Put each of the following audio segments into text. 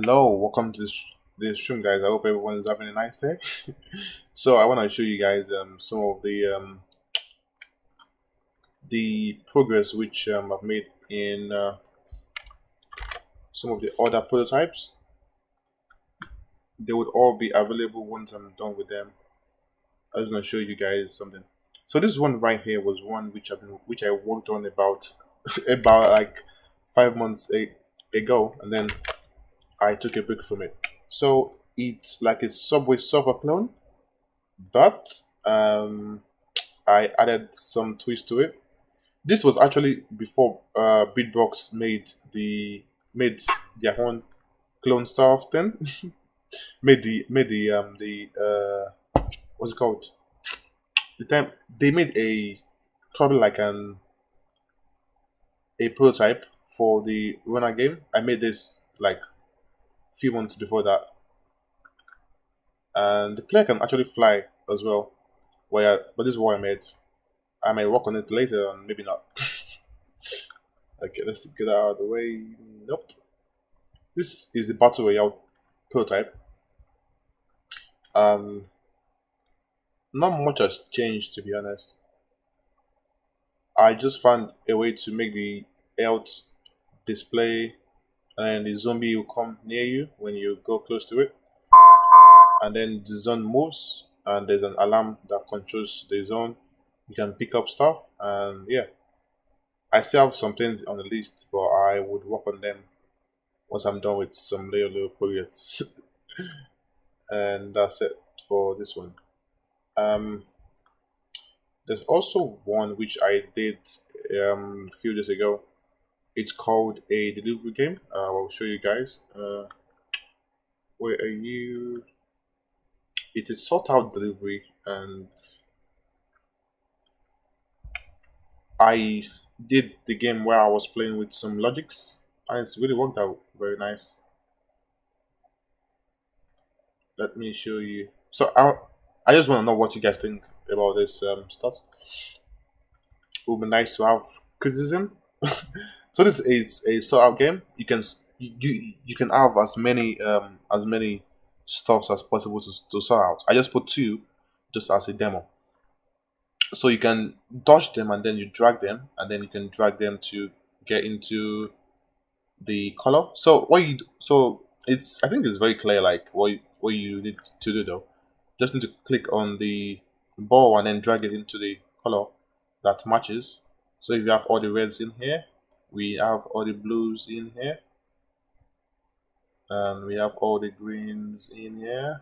Hello, welcome to this stream, guys. I hope everyone is having a nice day. So I want to show you guys some of the progress which I've made in some of the other prototypes. They would all be available once I'm done with them. I was going to show you guys something. So this one right here was one which I worked on about about like 5 months ago, and then I took a break from it. So it's like a Subway surfer clone, but I added some twist to it. This was actually before Buildbox made their own clone stuff. Then made the what's it called? The time they made a probably like a prototype for the runner game. I made this like few months before that, and the player can actually fly as well. But this is what I made. I may work on it later, and maybe not. Okay, let's get that out of the way. Nope. This is the battle royale prototype. Um, Not much has changed, to be honest. I just found a way to make the health display, and the zombie will come near you when you go close to it, and then the zone moves, and there's an alarm that controls the zone. You can pick up stuff, and yeah, I still have some things on the list, but I would work on them once I'm done with some little projects. And that's it for this one. Um, there's also one which I did a few days ago. It's called a delivery game. I'll show you guys. Where are you? It's a sort out delivery, and I did the game where I was playing with some logics, and it's really worked out very nice. Let me show you. So I just want to know what you guys think about this stuff. It would be nice to have criticism. So this is a sort out game. You can have as many stuffs as possible to sort out. I just put two just as a demo. So you can dodge them and then you drag them, and then you can drag them to get into the color. So it's, I think it's very clear like what you need to do though. Just need to click on the ball and then drag it into the color that matches. So if you have all the reds in here, we have all the blues in here, and we have all the greens in here.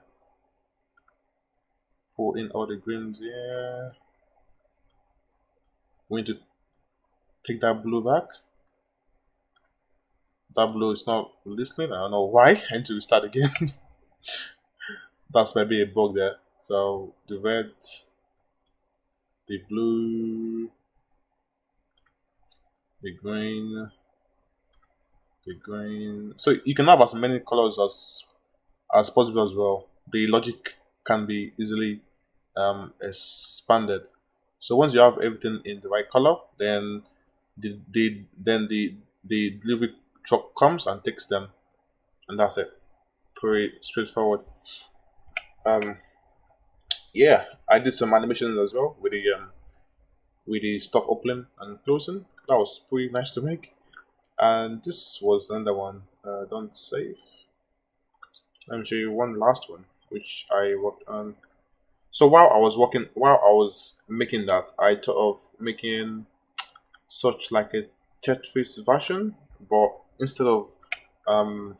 Pull in all the greens here. We need to take that blue back. That blue is not listening. I don't know why. I need to restart again. That's maybe a bug there. So the red, the blue, the green, the green. So you can have as many colors as possible as well. The logic can be easily expanded. So once you have everything in the right color, then the delivery truck comes and takes them, and that's it. Pretty straightforward. Um, yeah, I did some animations as well with the stuff opening and closing. That was pretty nice to make. And this was another one. Don't save. Let me show you one last one, which I worked on. So while I was making that, I thought of making such like a Tetris version, but instead of um,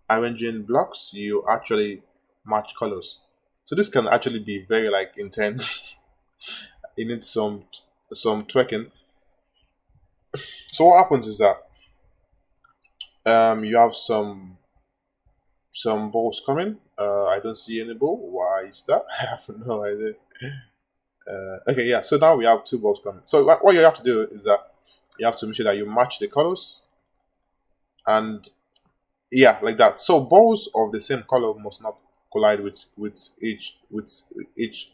arranging blocks, you actually match colors. So this can actually be very like intense. It needs some twerking. So what happens is that you have some balls coming. I don't see any ball. Why is that? I have no idea. Okay, yeah. So now we have two balls coming. So what you have to do is that you have to make sure that you match the colors, and yeah, like that. So balls of the same color must not collide with each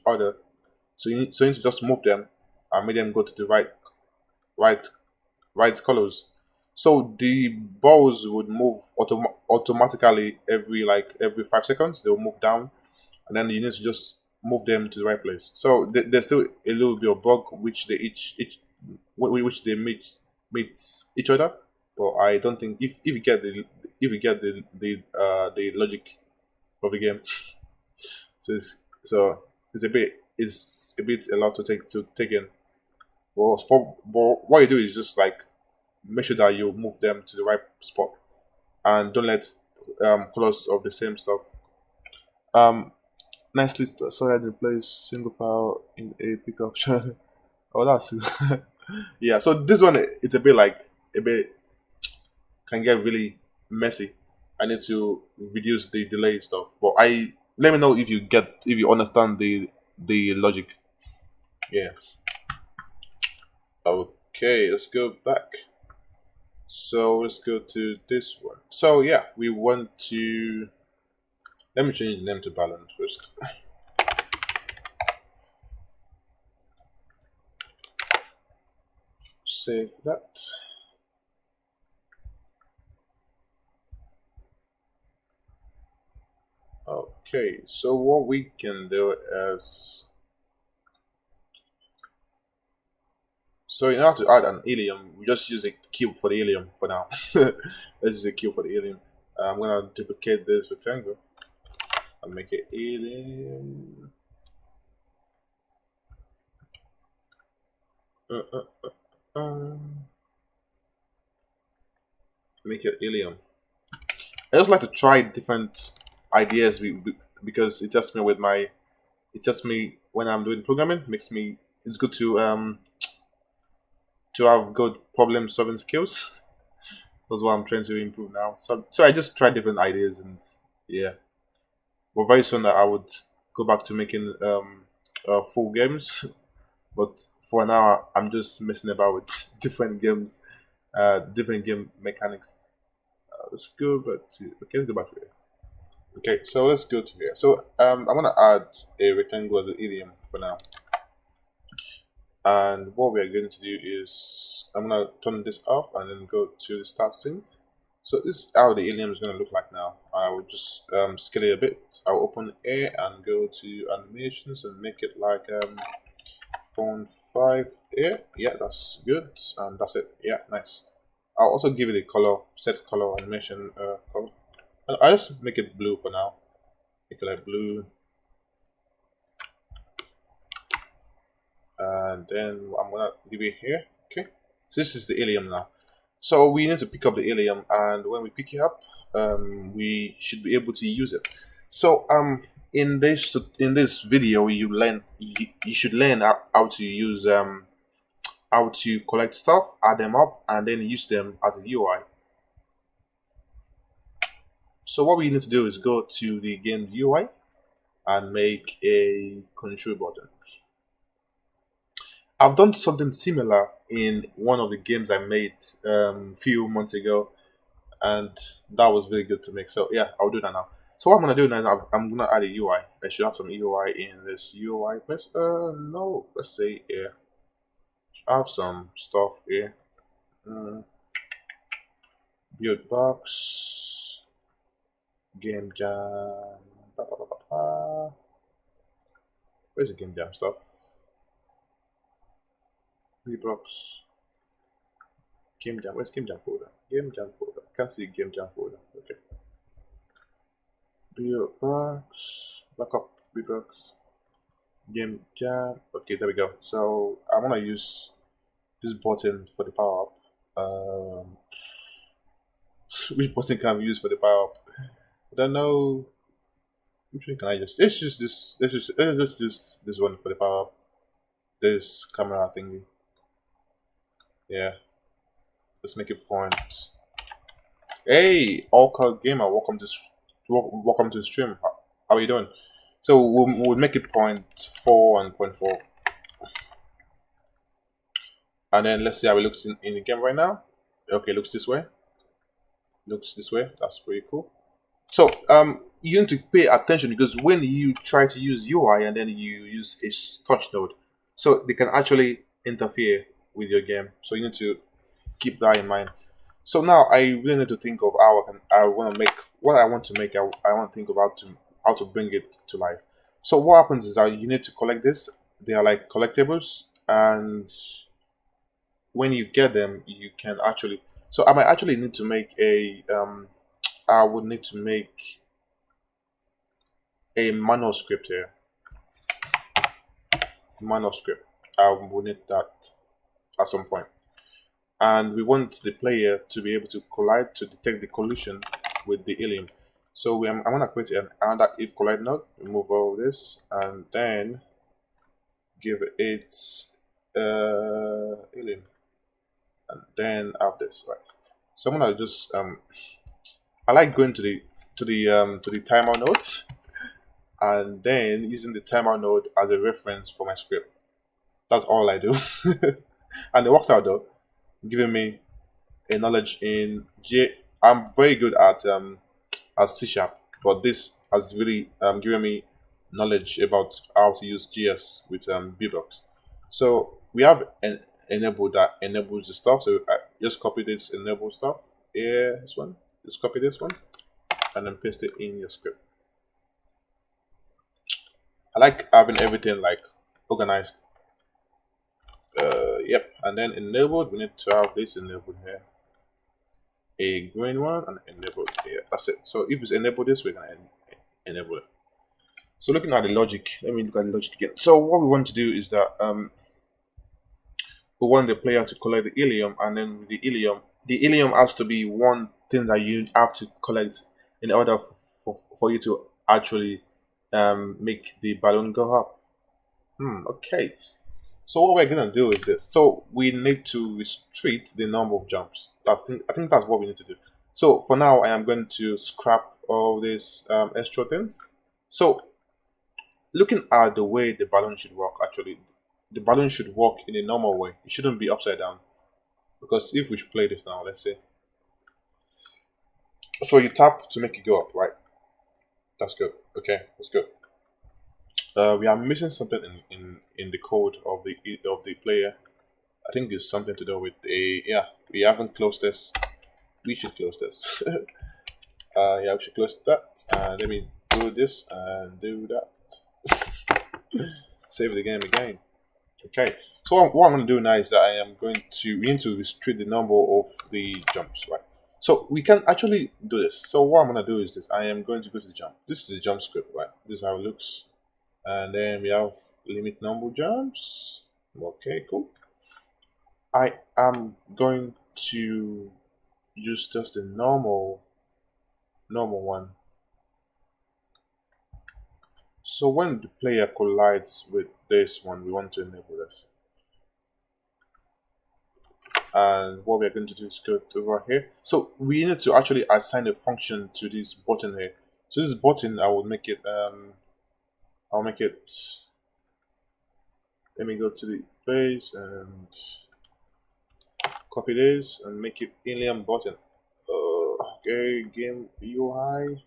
other. So you need to just move them and make them go to the right right colors. So the balls would move automatically every 5 seconds. They'll move down, and then you need to just move them to the right place. So there's still a little bit of bug which they which they meet each other. But I don't think if you get the logic of the game, so it's a bit a lot to take in. But what you do is just like make sure that you move them to the right spot and don't let colors of the same stuff. Um, nicely sorted in place, single power in a pickup channel. Oh, that's yeah. So this one it's a bit can get really messy. I need to reduce the delay stuff. But I let me know if you understand the logic. Yeah. Okay, let's go back. So let's go to this one. So yeah, we want to let me change the name to balance first. Save that. Okay, so what we can do is so in order to add an helium, we just use a cube for the helium for now. Let's use a cube for the helium. I'm gonna duplicate this rectangle and make it helium. Make it helium. I just like to try different ideas because it tells me when I'm doing programming. Makes me it's good to have good problem solving skills. That's what I'm trying to improve now. So I just try different ideas and yeah. But very soon I would go back to making full games. But for now I'm just messing about with different game mechanics. Let's go back to okay. Let's go back to here. Okay, so let's go to here. So I'm gonna add a rectangle as an idiom for now. And what we are going to do is I'm gonna turn this off and then go to the start scene. So this is how the alien is gonna look like now. I will just scale it a bit. I'll open A and go to animations and make it like 0.5 A. Yeah, that's good. And that's it. Yeah, nice. I'll also give it a color, set color animation color. I just make it blue for now. Make it like blue. And then I'm gonna leave it here. Okay, so this is the helium now. So we need to pick up the helium, and when we pick it up, we should be able to use it. So in this video, you should learn how to use how to collect stuff, add them up, and then use them as a UI. So what we need to do is go to the game UI and make a control button. I've done something similar in one of the games I made few months ago, and that was really good to make. So yeah, I'll do that now. So what I'm gonna do now, I'm gonna add a UI. I should have some UI in this UI place. No, let's say here. I have some stuff here. Buildbox, game jam. Where's the game jam stuff? Buildbox. Game jam. Where's game jam folder? Game jam folder. Can't see game jam folder. Okay. Buildbox. Backup. Buildbox. Game jam. Okay, there we go. So I'm gonna use this button for the power up. Which button can I use for the power up? I don't know. Which one can I just? Let's just this. Let's just use this one for the power up. This camera thingy. Yeah. Let's make it point. Hey, All-Car Gamer, welcome to the stream. How are you doing? So we'll make it 0.4 and 0.4. And then let's see how it looks in the game right now. Okay, looks this way. Looks this way. That's pretty cool. So you need to pay attention because when you try to use UI and then you use a touch node, so they can actually interfere with your game. So you need to keep that in mind. So now I really need to think of how I want to make what I want to make. I want to think about how to bring it to life. So what happens is that you need to collect this. They are like collectibles, and when you get them, you can actually. So I might actually need to make a. I would need to make a manuscript here. Manuscript. I will need that at some point, and we want the player to be able to collide to detect the collision with the helium. So I'm going to create another if collide node, remove all this, and then give it helium, and then have this right. So I'm gonna just I like going to the timer node, and then using the timer node as a reference for my script. That's all I do, and it works out though, giving me a knowledge in J. I'm very good at C sharp, but this has really given me knowledge about how to use GS with Buildbox. So we have an enable that enables the stuff. So I just copy this enable stuff here, this one. Just copy this one and then paste it in your script. I like having everything like organized. Yep, and then enabled. We need to have this enabled here, a green one, and enabled here. That's it. So if it's enabled this, we can enable it. So looking at the logic, let me look at the logic again. So what we want to do is that we want the player to collect the helium, and then with the helium has to be one thing that you have to collect in order for you to actually make the balloon go up. Okay. So what we're gonna do is this. So we need to restrict the number of jumps. I think that's what we need to do. So for now, I am going to scrap all these extra things. So looking at the way the balloon should work, actually, the balloon should work in a normal way. It shouldn't be upside down. Because if we should play this now, let's say. So you tap to make it go up, right? That's good. Okay, that's good. We are missing something in the code of the player. I think it's something to do with a yeah. We haven't closed this. We should close this. Yeah, we should close that. Let me do this and do that. Save the game again. Okay. So what I'm going to do now is that we need to restrict the number of the jumps, right? So we can actually do this. So what I'm going to do is this. I am going to go to the jump. This is the jump script, right? This is how it looks. And then we have limit number jumps. Okay, cool. I am going to use just the normal one. So when the player collides with this one, we want to enable this. And what we're going to do is go over here. So we need to actually assign a function to this button here. So this button, I'll make it, let me go to the base and copy this and make it helium button. Okay, game UI,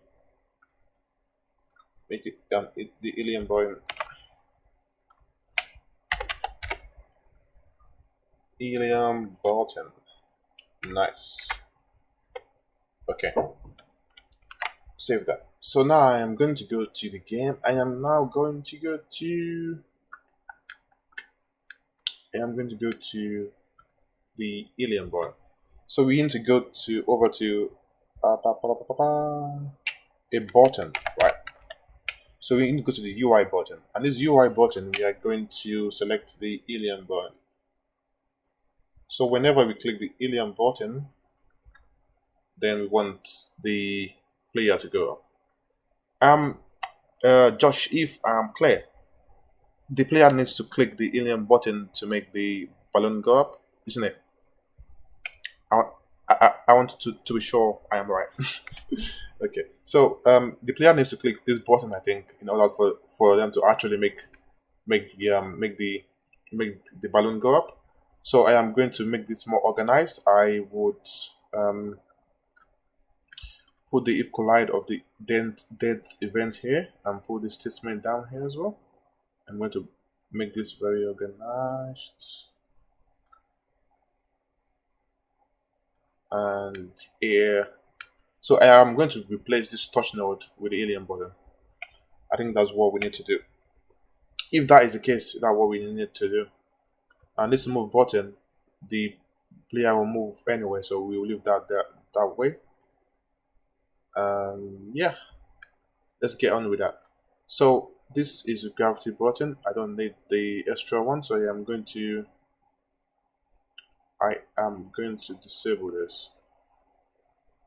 make it, the helium button. Helium button. Nice. Okay. Save that. So now I am going to go to the game. I am going to go to the helium button. So we need to go to over to a button, right? So we need to go to the UI button, and this UI button we are going to select the helium button. So whenever we click the helium button, then we want the player to go up. Josh, if I'm clear, the player needs to click the helium button to make the balloon go up, isn't it? I want to be sure I am right. Okay, so the player needs to click this button, I think, in order for them to actually make the balloon go up. So I am going to make this more organized. I would put the if collide of the dead event here and put this statement down here as well. I'm going to make this very organized. and air. So I am going to replace this touch node with the helium button. I think that's what we need to do. If that is the case, that's what we need to do. And this move button, the player will move anyway, so we will leave that way. Yeah, let's get on with that. So this is a gravity button. I don't need the extra one, so I am going to disable this.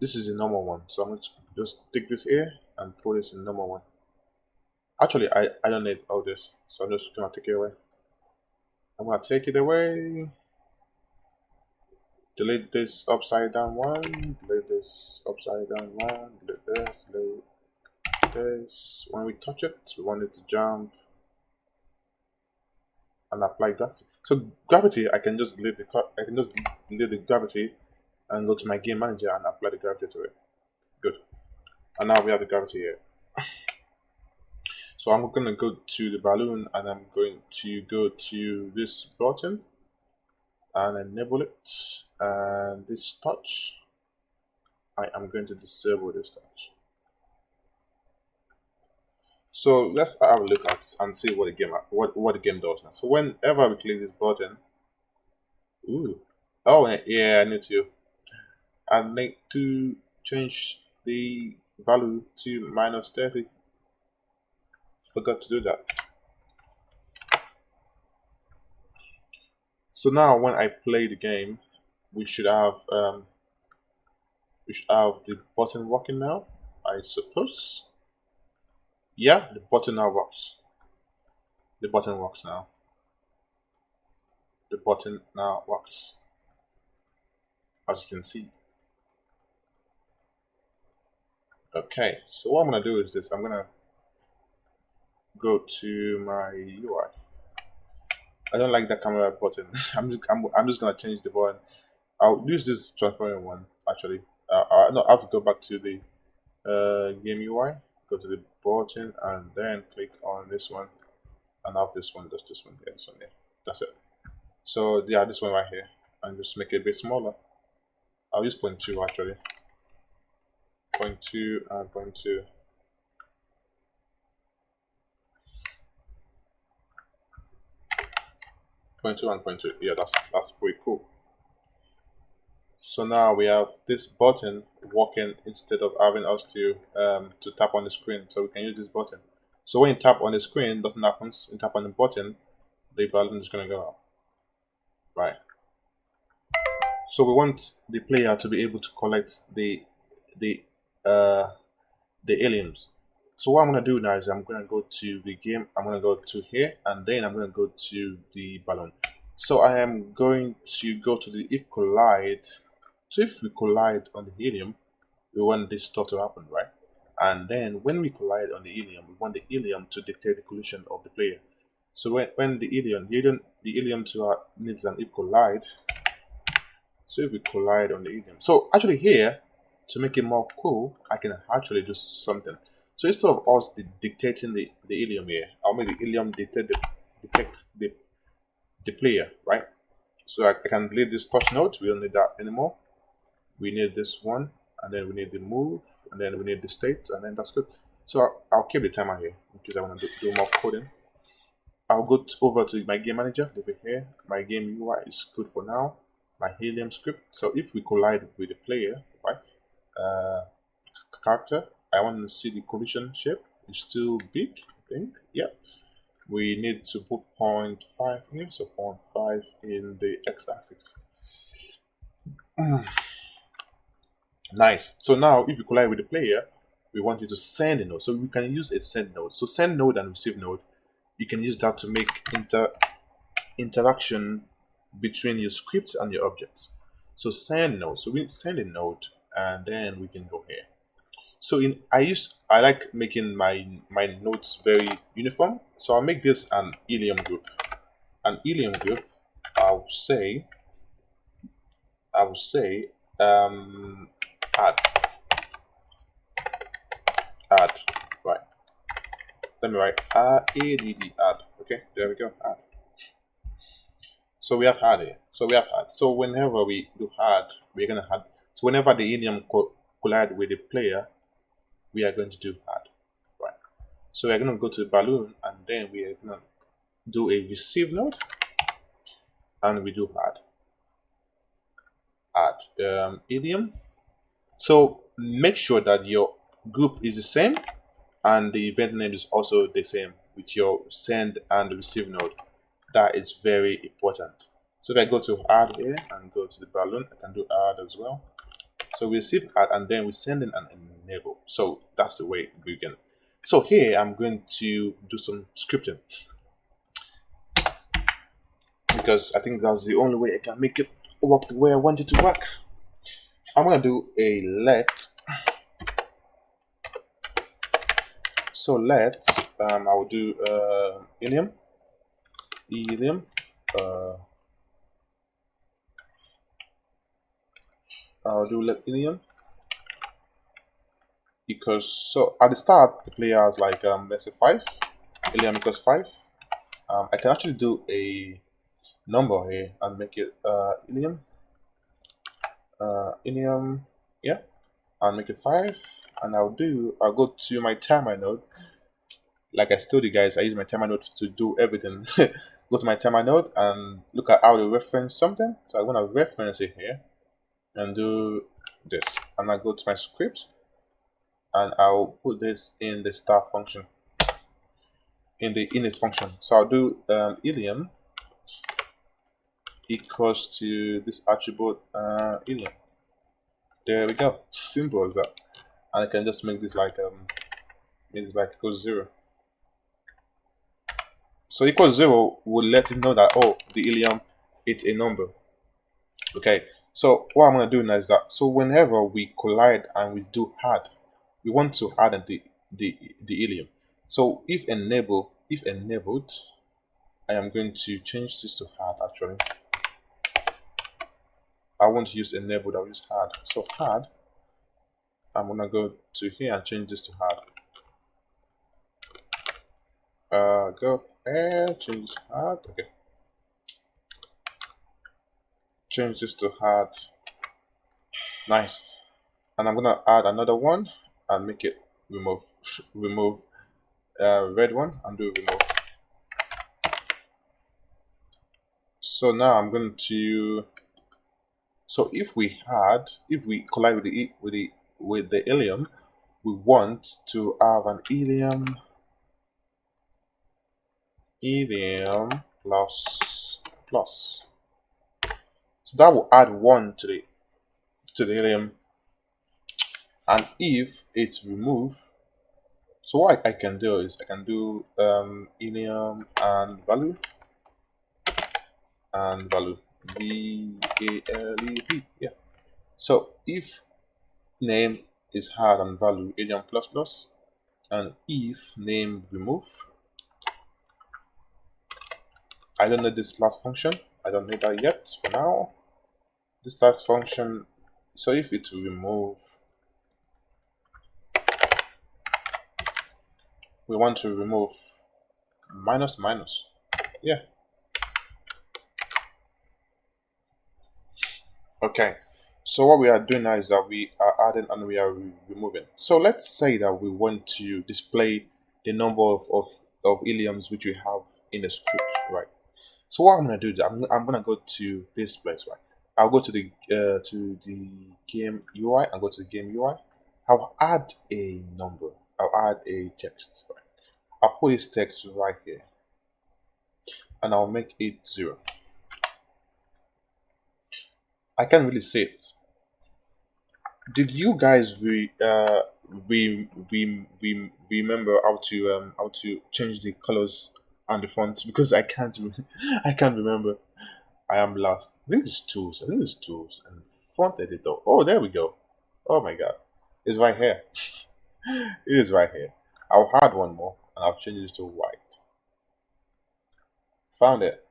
This is a normal one, so I'm going to just take this here and put this in normal one. Actually, I don't need all this, so I'm just gonna take it away. I'm gonna take it away. Delete this upside down one. Delete this upside down one. Delete this. Delete this. When we touch it, we want it to jump and apply gravity. So gravity, I can just delete the gravity and go to my game manager and apply the gravity to it. Good. And now we have the gravity here. So I'm going to go to the balloon and I'm going to go to this button and enable it. And this touch, I am going to disable this touch. So let's have a look at and see what the game does now. So whenever we click this button, yeah, I need to change the value to -30. Forgot to do that. So now when I play the game, we should have the button working now, I suppose. Yeah, the button now works. The button works now. The button now works, as you can see. Okay, so what I'm gonna do is this. I'm gonna go to my UI. I don't like that camera button. I'm just gonna change the button. I'll use this transparent one actually. I have to go back to the game UI, go to the button, and then click on this one, and have this one, just this one here, this one here. That's it. So yeah, this one right here, and just make it a bit smaller. I'll use 0.2 actually. 0.2 and 0.2. 0.2 and 0.2. Yeah, that's pretty cool. So now we have this button working instead of having us to tap on the screen. So we can use this button. So when you tap on the screen, nothing happens. You tap on the button, the balloon is gonna go up. Right. So we want the player to be able to collect the aliens. So what I'm gonna do now is I'm gonna go to the game. I'm gonna go to here, and then I'm gonna go to the balloon. So I am going to go to the if collide. So if we collide on the helium, we want this stuff to happen, right? And then when we collide on the helium, we want the helium to dictate the collision of the player. So when the helium needs an if collide. So if we collide on the helium, so actually here, to make it more cool, I can actually do something. So instead of us dictating the helium here, I'll make the helium detect the player, right? So I can delete this touch node. We don't need that anymore. We need this one, and then we need the move, and then we need the state, and then that's good. So I'll keep the timer here because I want to do more coding. I'll go over to my game manager over here. My game UI is good for now. My Helium script. So if we collide with the player, right, character, I want to see the collision shape. It's still big, I think. Yeah. We need to put 0.5 here, so 0.5 in the x-axis. Nice. So now if you collide with the player, we want you to send a node. So we can use a send node. So send node and receive node, you can use that to make interaction between your script and your objects. So send node. So we send a node, and then we can go here. So I like making my nodes very uniform. So I'll make this an helium group. An helium group, I will say add, right. Let me write add, okay, there we go, add. So we have add here. So whenever we do add, we're gonna add So whenever the helium collide with the player, we are going to do add. Right. So we're going to go to the balloon, and then we are going to do a receive node, and we do add helium. So make sure that your group is the same and the event name is also the same with your send and receive node. That is very important. So if I go to add here and go to the balloon, I can do add as well. So we receive add and then we send in and enable. So that's the way we begin. So here I'm going to do some scripting because I think that's the only way I can make it work the way I want it to work. I'm going to do a let. So let I will do helium. I'll do let helium because so at the start the player has like let's say 5, helium equals 5. I can actually do a number here and make it helium, yeah, and make it 5. And I'll go to my timer node. Like I told you guys, I use my timer node to do everything. Go to my timer node and look at how to reference something. So I'm gonna reference it here and do this. And I go to my script and I'll put this in the start function, in the init function. So I'll do helium equals to this attribute helium. There we go. Simple as that. And I can just make this like equals 0. So equals 0 will let it know that oh, the helium it's a number. Okay. So what I'm gonna do now is that so whenever we collide and we do add, we want to add the helium. So if enabled, I am going to change this to add actually. I won't use enabled, I'll use add. So add, I'm gonna go to here and change this to add. Go and change this to add. Okay. Change this to add. Nice. And I'm gonna add another one and make it remove red one and do remove. So now I'm going to so if we collide with the helium, we want to have an helium plus. So that will add 1 to the helium. And if it's removed, so what I can do is I can do helium and value VALEV, yeah. So if name is hard and value helium plus plus, and if name remove, I don't know this last function, I don't need that yet for now. This last function, so if it remove, we want to remove minus, yeah. Okay, so what we are doing now is that we are adding and we are removing. So let's say that we want to display the number of heliums which we have in the script, right? So what I'm gonna do is I'm gonna go to this place, right? I'll go to the game UI and go to the game UI. I'll add a number. I'll add a text, right? I'll put this text right here, and I'll make it 0. I can't really see it. Did you guys remember how to change the colors and the fonts? Because I can't I can't remember. I am lost. I think it's tools. And font editor. Oh, there we go. Oh my god, it's right here. It is right here. I'll add one more and I'll change this to white. Found it.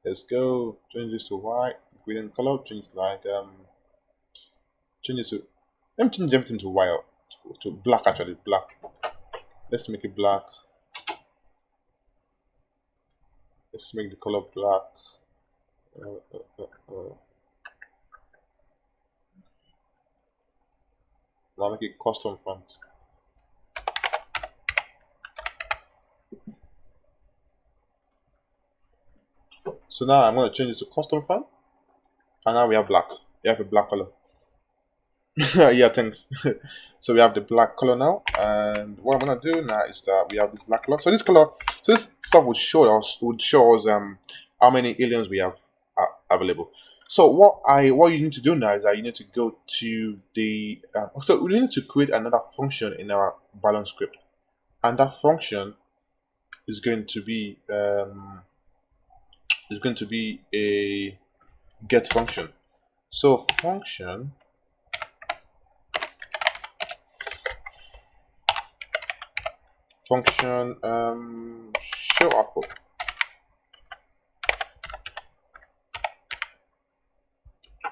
Let's go. Change this to white. Green color. Change like change it to. Let me change everything to white. To black actually. Black. Let's make it black. Let's make the color black. I'll make it custom font. So now I'm going to change it to custom font, and now we have black. We have a black color. Yeah, thanks. So we have the black color now, and what I'm gonna do now is that we have this black color. So this color, so this stuff would show us how many aliens we have available. So what you need to do now is that you need to go to the so we need to create another function in our balance script, and that function is going to be a get function. So function show output,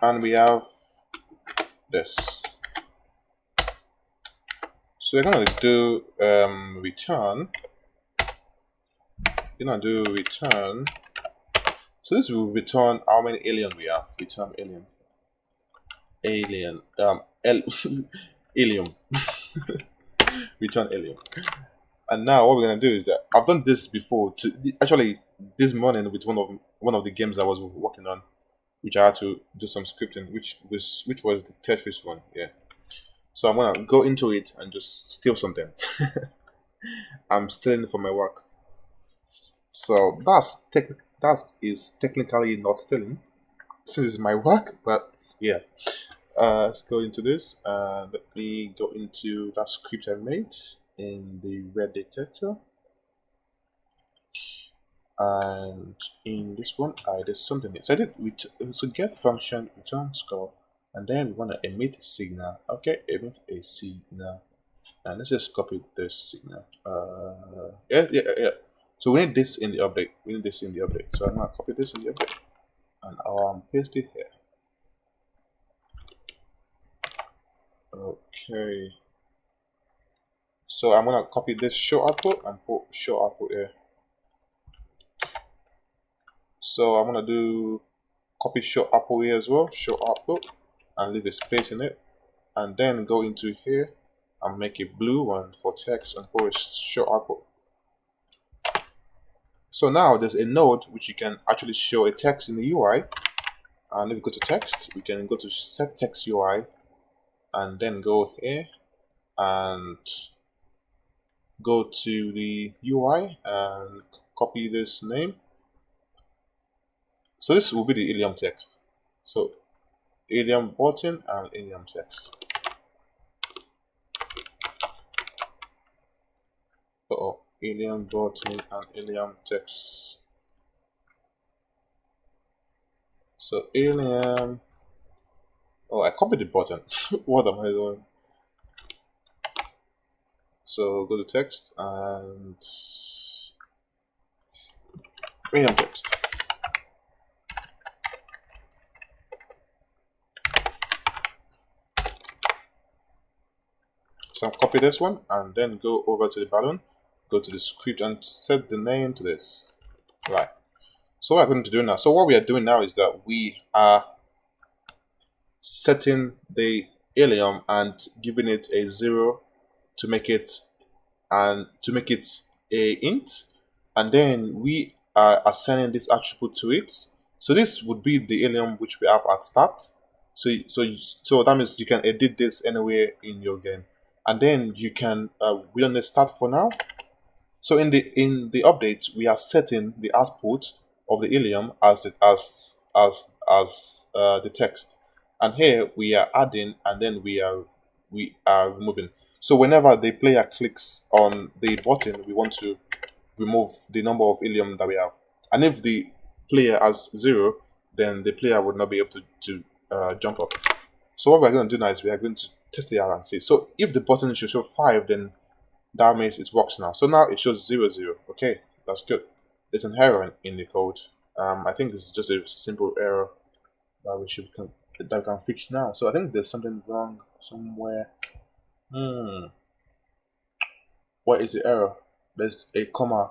and we have this. So we're gonna do return. We're gonna do return. So this will return how many alien we have. Return alien helium. Return helium. And now what we're gonna do is that I've done this before. Actually, this morning with one of the games I was working on, which I had to do some scripting, which was the Tetris one. Yeah. So I'm gonna go into it and just steal something. I'm stealing from my work. So that is technically not stealing, since it's my work. But yeah. Let's go into this. Let me go into that script I made in the red detector, and in this one I did something. So I did so get function return score, and then we want to emit a signal. Okay, emit a signal, and let's just copy this signal. Yeah. So we need this in the update. So I'm gonna copy this in the update, and I'll paste it here. Okay. So I'm gonna copy this show output and put show output here. So I'm gonna do copy show output here as well, show output, and leave a space in it, and then go into here and make a blue one for text and put show output. So now there's a node which you can actually show a text in the UI, and if we go to text, we can go to set text UI, and then go here and go to the UI and copy this name. So this will be the helium text. So helium button and helium text. Helium button and helium text. So helium. Oh, I copied the button. What am I doing? So go to text and helium text. So I'll copy this one and then go over to the balloon, go to the script and set the name to this. Right. So what I'm going to do now, so what we are doing now is that we are setting the helium and giving it a 0 to make it a int, and then we are assigning this attribute to it. So this would be the helium which we have at start. So that means you can edit this anywhere in your game, and then you can we on the start for now. So in the update, we are setting the output of the helium as the text, and here we are adding, and then we are removing. So whenever the player clicks on the button, we want to remove the number of helium that we have, and if the player has 0, then the player would not be able to jump up. So what we're going to do now is we are going to test it out and see. So if the button should show 5, then that means it works now. So now it shows 0, 0. Okay, that's good. There's an error in the code. I think this is just a simple error that we can fix now. So I think there's something wrong somewhere. What is the error? There's a comma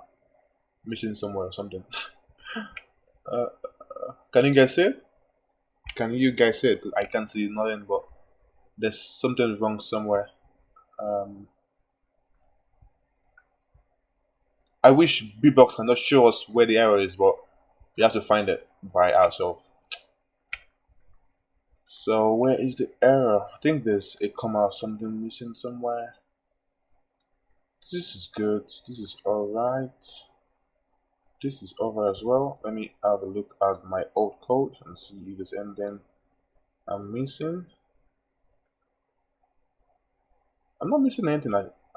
missing somewhere or something. Can you guys see it? Can you guys see it? I can't see nothing but There's something wrong somewhere. I wish Buildbox cannot show us where the error is, but we have to find it by ourselves. So where is the error? I think there's a comma or something missing somewhere. This is good. This is alright. This is over as well. Let me have a look at my old code and see if there's anything I'm missing. I'm not missing anything.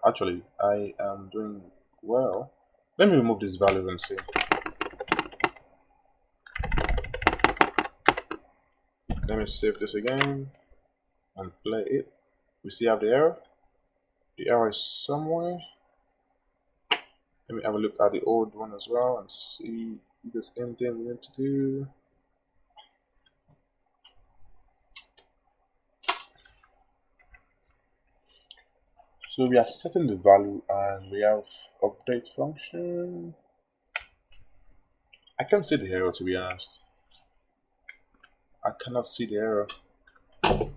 Actually, I am doing well. Let me remove this value and see. Let me save this again and play it. We see have the error. The error is somewhere. Let me have a look at the old one as well and see if there's anything we need to do. So we are setting the value and we have update function. I can't see the error, to be honest. I cannot see the error. But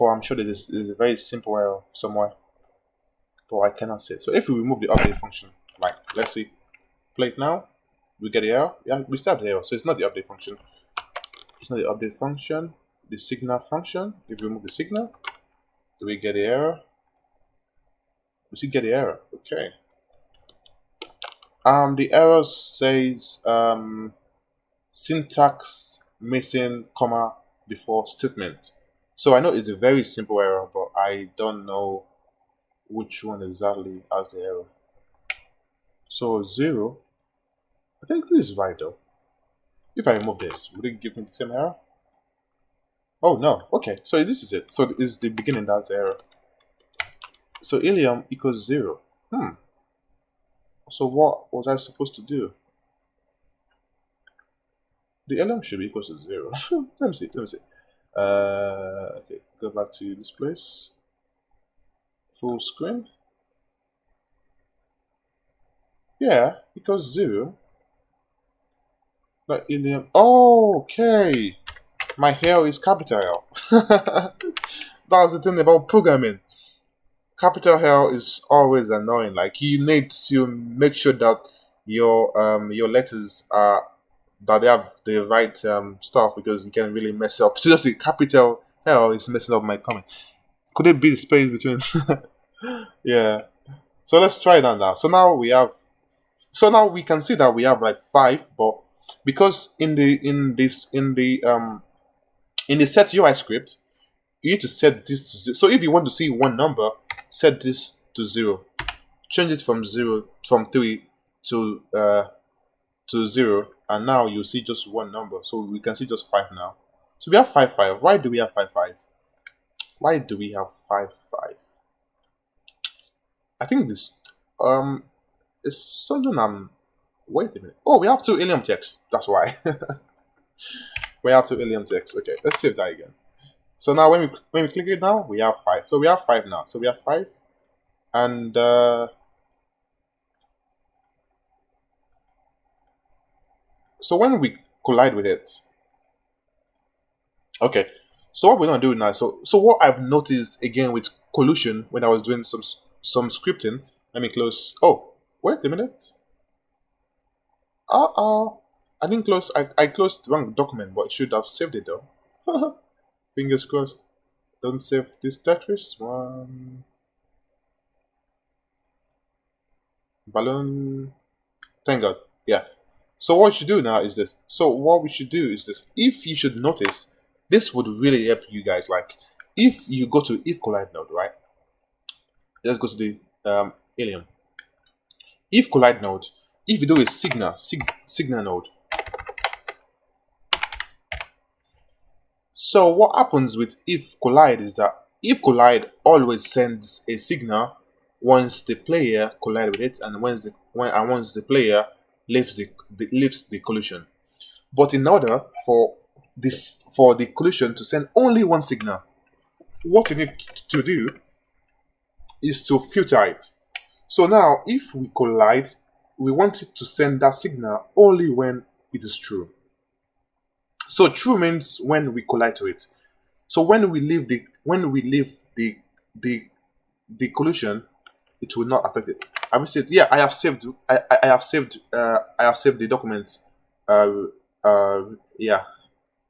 I'm sure that this is a very simple error somewhere. But I cannot see it. So if we remove the update function, like let's see, play it now, we get the error. Yeah, we still have the error. So it's not the update function. It's not the update function. The signal function. If we remove the signal, do we get the error? We still get the error. Okay. The error says syntax missing comma before statement. So I know it's a very simple error, but I don't know which one exactly has the error. So 0. I think this is right though. If I remove this, would it give me the same error? Oh no. Okay, so this is it. So it's the beginning that's the error. So helium equals 0. So what was I supposed to do? The helium should be equal to 0. Let me see. Okay, go back to this place. Full screen. Yeah, equals 0. Like helium. Oh, okay. My L is capital L. That's the thing about programming. Capital L is always annoying. Like you need to make sure that your letters are that they have the right stuff, because you can really mess up. Just a capital L is messing up my comment. Could it be the space between? Yeah. So let's try that now. So now we have. So now we can see that we have like 5, but because in the set UI script, you need to set this to 0. So if you want to see one number, set this to 0. Change it from 3 to 0, and now you see just one number. So we can see just 5 now. So we have 5 5. Why do we have 5 5? Why do we have 5 5? I think this is something wait a minute. Oh, we have 2 helium text. That's why. We have 2 helium text. Okay, let's save that again. So now when we click it now, we have 5. So we have 5 now. So we have 5, and so when we collide with it, okay. So what we're gonna do now? So what I've noticed again with collision when I was doing some scripting. Let me close. Oh, wait a minute. I didn't close. I closed the wrong document, but I should have saved it though. Fingers crossed. Don't save this Tetris one. Balloon. Thank God. Yeah. So what we should do now is this. So what we should do is this. If you should notice, this would really help you guys. Like, if you go to if collide node, right? Let's go to the helium. If collide node, if you do a signal node. So what happens with if collide is that if collide always sends a signal once the player collide with it, and once the player leaves the collision. But in order for the collision to send only one signal, what you need to do is to filter it. So now if we collide, we want it to send that signal only when it is true. So true means when we collide to it. So when we leave the collision, it will not affect it. Have you saved? Yeah, I have saved. I have saved. I have saved the documents. Uh, yeah,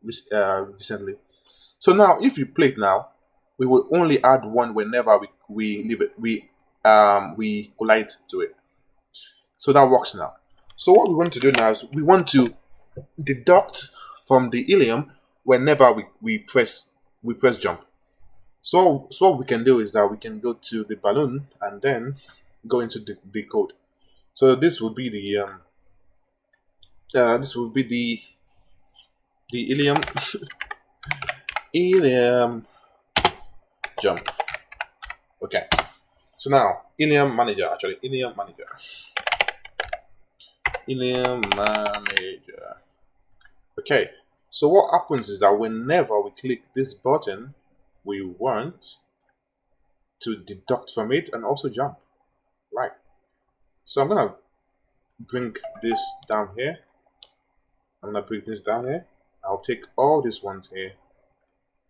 recently. So now, if you play it now, we will only add one whenever we leave it. We collide to it. So that works now. So what we want to do now is we want to deduct from the helium whenever we press jump. So what we can do is that we can go to the balloon and then go into the code. So this will be the helium helium jump. Okay. So now helium manager, actually helium manager. Helium manager. Okay. So what happens is that whenever we click this button, we want to deduct from it and also jump. Right. So I'm gonna bring this down here. I'll take all these ones here.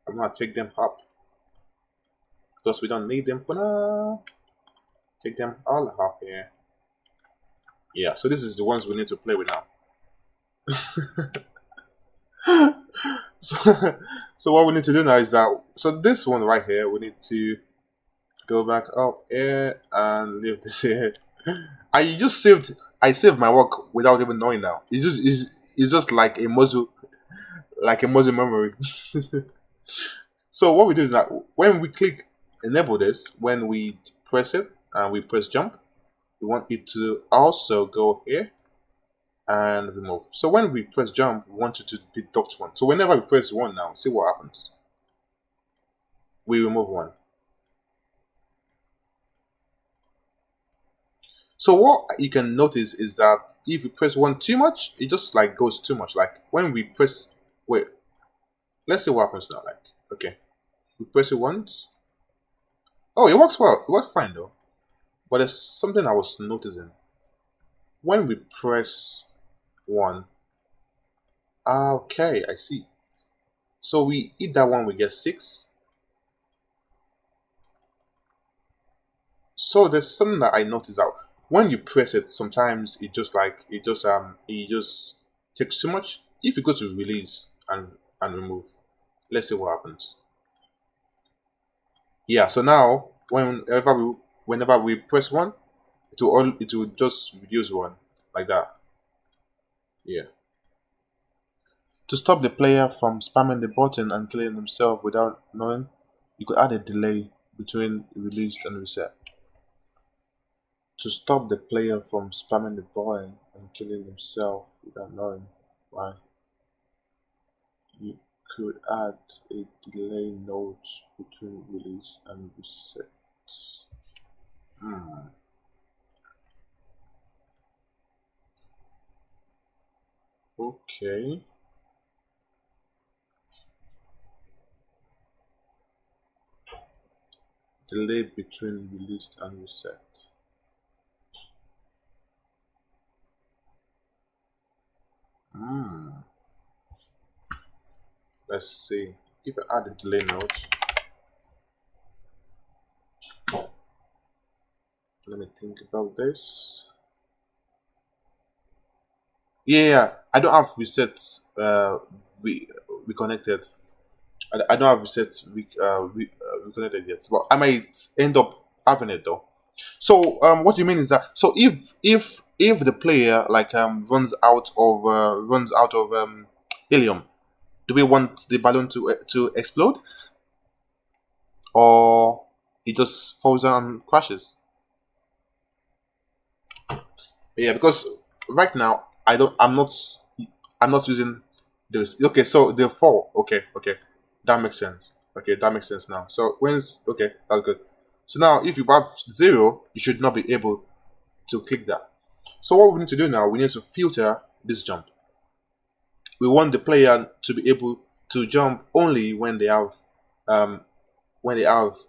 I'm gonna take them up because we don't need them for now. Take them all up here. Yeah, so this is the ones we need to play with now. so, so what we need to do now is that, so this one right here, we need to go back up here and leave this here. I saved my work without even knowing now. It's just like a muscle memory. So what we do is that when we click enable this, when we press it and we press jump, we want it to also go here and remove. So when we press jump, we want it to deduct one. So whenever we press one now, see what happens. We remove one. So what you can notice is that if you press one too much, it just like goes too much. Like when we press, wait, let's see what happens now. Like, okay, we press it once. Oh, it works well. It works fine though. But there's something I was noticing. When we press one, okay, I see. So we hit that one, we get 6. So there's something that I noticed out. When you press it, sometimes it just takes too much. If you go to release and remove, let's see what happens. Yeah, so now whenever we press one, it will just reduce one like that. Yeah. To stop the player from spamming the button and killing himself without knowing, you could add a delay between release and reset. To stop the player from spamming the button and killing himself without knowing why, you could add a delay node between release and reset. Okay. Delay between release and reset. Let's see. If I add a delay node, let me think about this. Yeah, I don't have reset reconnected. I don't have reset reconnected yet, but I might end up having it though. So what you mean is that, so if the player like runs out of helium, do we want the balloon to explode, or it just falls down and crashes? Yeah, because right now I'm not using this. Okay, so the fall. Okay, that makes sense. Okay, that makes sense now. So when's okay, that's good. So now if you have 0, you should not be able to click that. So what we need to do now, we need to filter this jump. We want the player to be able to jump only when they have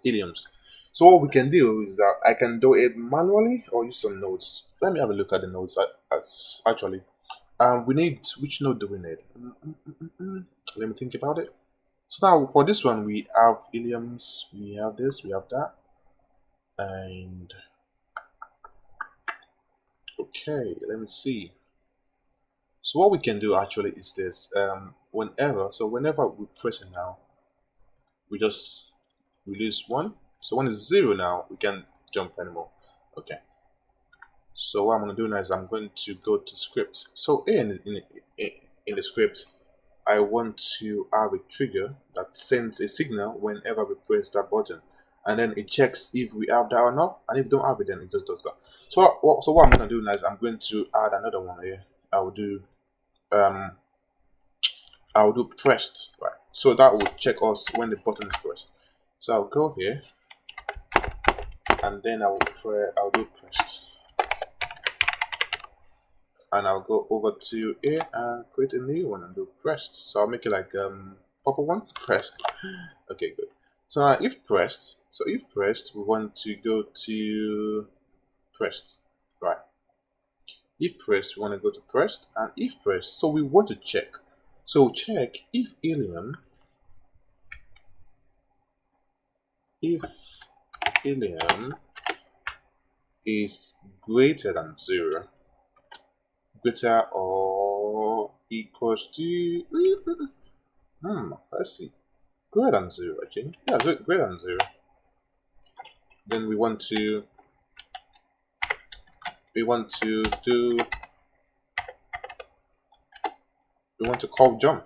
idioms. So what we can do is that I can do it manually or use some nodes. Let me have a look at the nodes. Actually, we need, which node do we need? Let me think about it. So now for this one, we have heliums, we have this, we have that, and okay, let me see. So what we can do actually is this. Whenever we press it now, we just release one. So when it's zero now, we can't jump anymore. Okay. So what I'm going to do now is I'm going to go to script. So in the script, I want to have a trigger that sends a signal whenever we press that button, and then it checks if we have that or not. And if we don't have it, then it just does that. So what I'm going to do now is I'm going to add another one here. I will do um I'll do pressed, right? So that will check us when the button is pressed. So I'll go here, and then I'll do pressed, and I'll go over to here and create a new one and do pressed. So I'll make it like purple one, pressed. Okay, good. So now if pressed, we want to go to pressed, right? If pressed, we want to go to pressed, and if pressed, so we want to check. So check if helium is greater than 0, greater or equals to let's see, greater than 0, I think. Yeah, greater than 0. Then we want to call jump.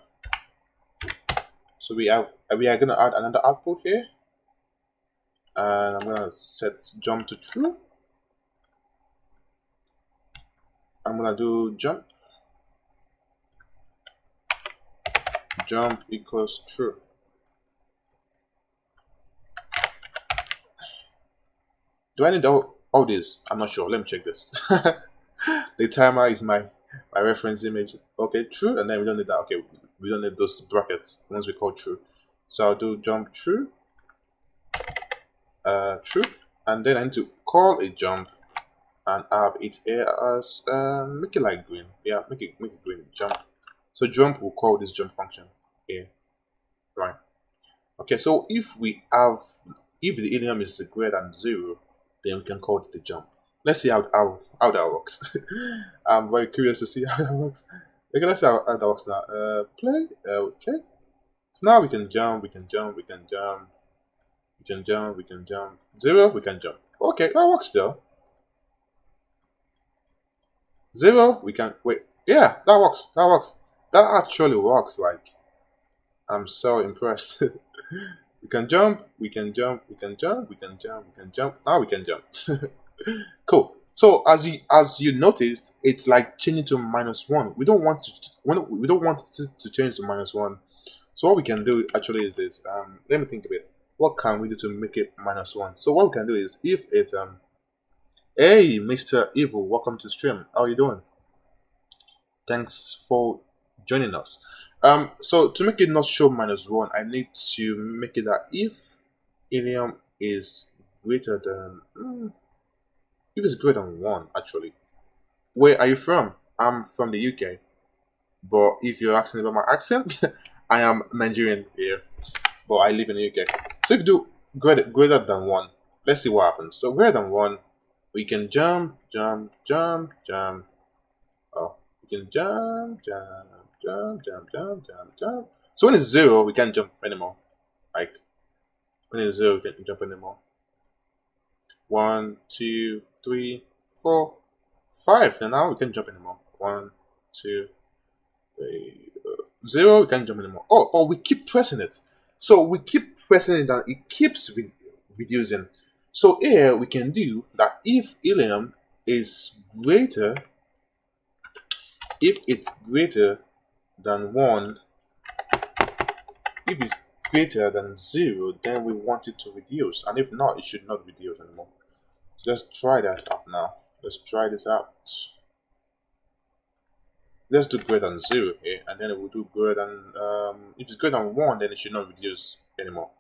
So we are gonna add another output here, and I'm gonna set jump to true. I'm gonna do jump equals true. Do I need all this? I'm not sure. Let me check this. The timer is my reference image. Okay, true, and then we don't need that. Okay, we don't need those brackets once we call true. So I'll do jump true, true, and then I need to call a jump and have it here as make it like green. Yeah, make it green. Jump. So jump will call this jump function here, right? Okay, so if the helium is greater than 0, then we can call it the jump. Let's see how that works. I'm very curious to see how that works. Okay, let's see how that works now. Play. Okay. So now we can jump. 0, we can jump. Okay, that works still. 0, we can wait. Yeah, that works. That actually works. Like, I'm so impressed. We can jump. Now we can jump. Cool. So as you noticed, it's like changing to -1. We don't want to change to -1. So what we can do actually is this. Let me think a bit. What can we do to make it -1? So what we can do is if it hey, Mr. Evil, welcome to stream. How are you doing? Thanks for joining us. So to make it not show -1, I need to make it that if helium is greater than if it's greater than 1, actually. Where are you from? I'm from the UK. But if you're asking about my accent, I am Nigerian here, but I live in the UK. So if you do greater than 1, let's see what happens. So greater than 1, we can jump. Oh, we can jump. So when it's 0, we can't jump anymore. Like when it's 0, we can't jump anymore. 1, 2, 3, 4, 5. Then now we can't jump anymore. 1, 2, 3, 0. We can't jump anymore. Oh, we keep pressing it. So we keep pressing it and it keeps reducing. So here we can do that if helium is greater, if it's greater than 1, if it's greater than 0, then we want it to reduce, and if not, it should not reduce anymore. Let's try that out now. Let's try this out. Let's do greater than 0 here, and then it will do greater than if it's greater than 1, then it should not reduce anymore.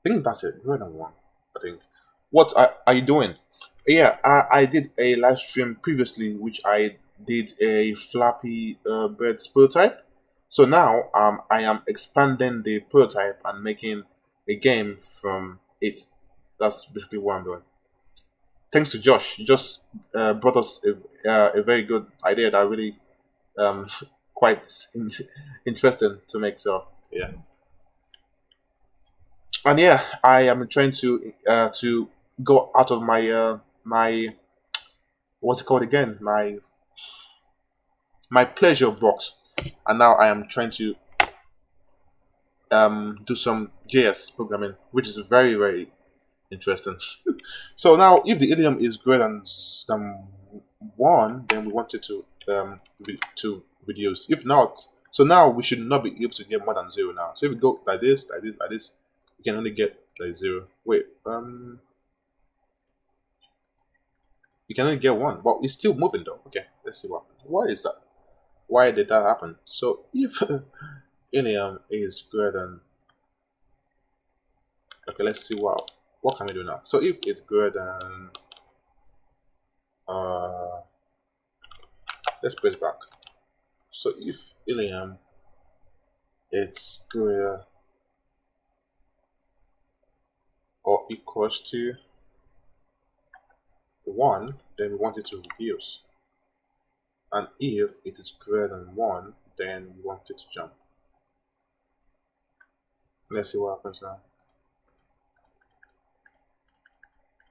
I think that's it. Greater than 1, I think. What are you doing? Yeah, I did a live stream previously, which I did a Flappy birds prototype. So now I am expanding the prototype and making a game from it. That's basically what I'm doing. Thanks to Josh, he just brought us a very good idea that really um, quite interesting to make. So yeah, and yeah, I am trying to go out of my what's it called again, my pleasure box, and now I am trying to do some JS programming, which is very interesting. So now, if the idiom is greater than one, then we want it to reduce. If not, so now we should not be able to get more than zero now. So if we go like this, like this, like this, we can only get like zero. Wait, you can only get one, but it's still moving though. Okay, let's see what. Why is that? Why did that happen? So if idiom is greater than, okay, let's see what can we do now. So if it's greater than let's press back. So if Helium it's greater or equals to 1, then we want it to reduce. And if it is greater than 1, then we want it to jump. Let's see what happens now.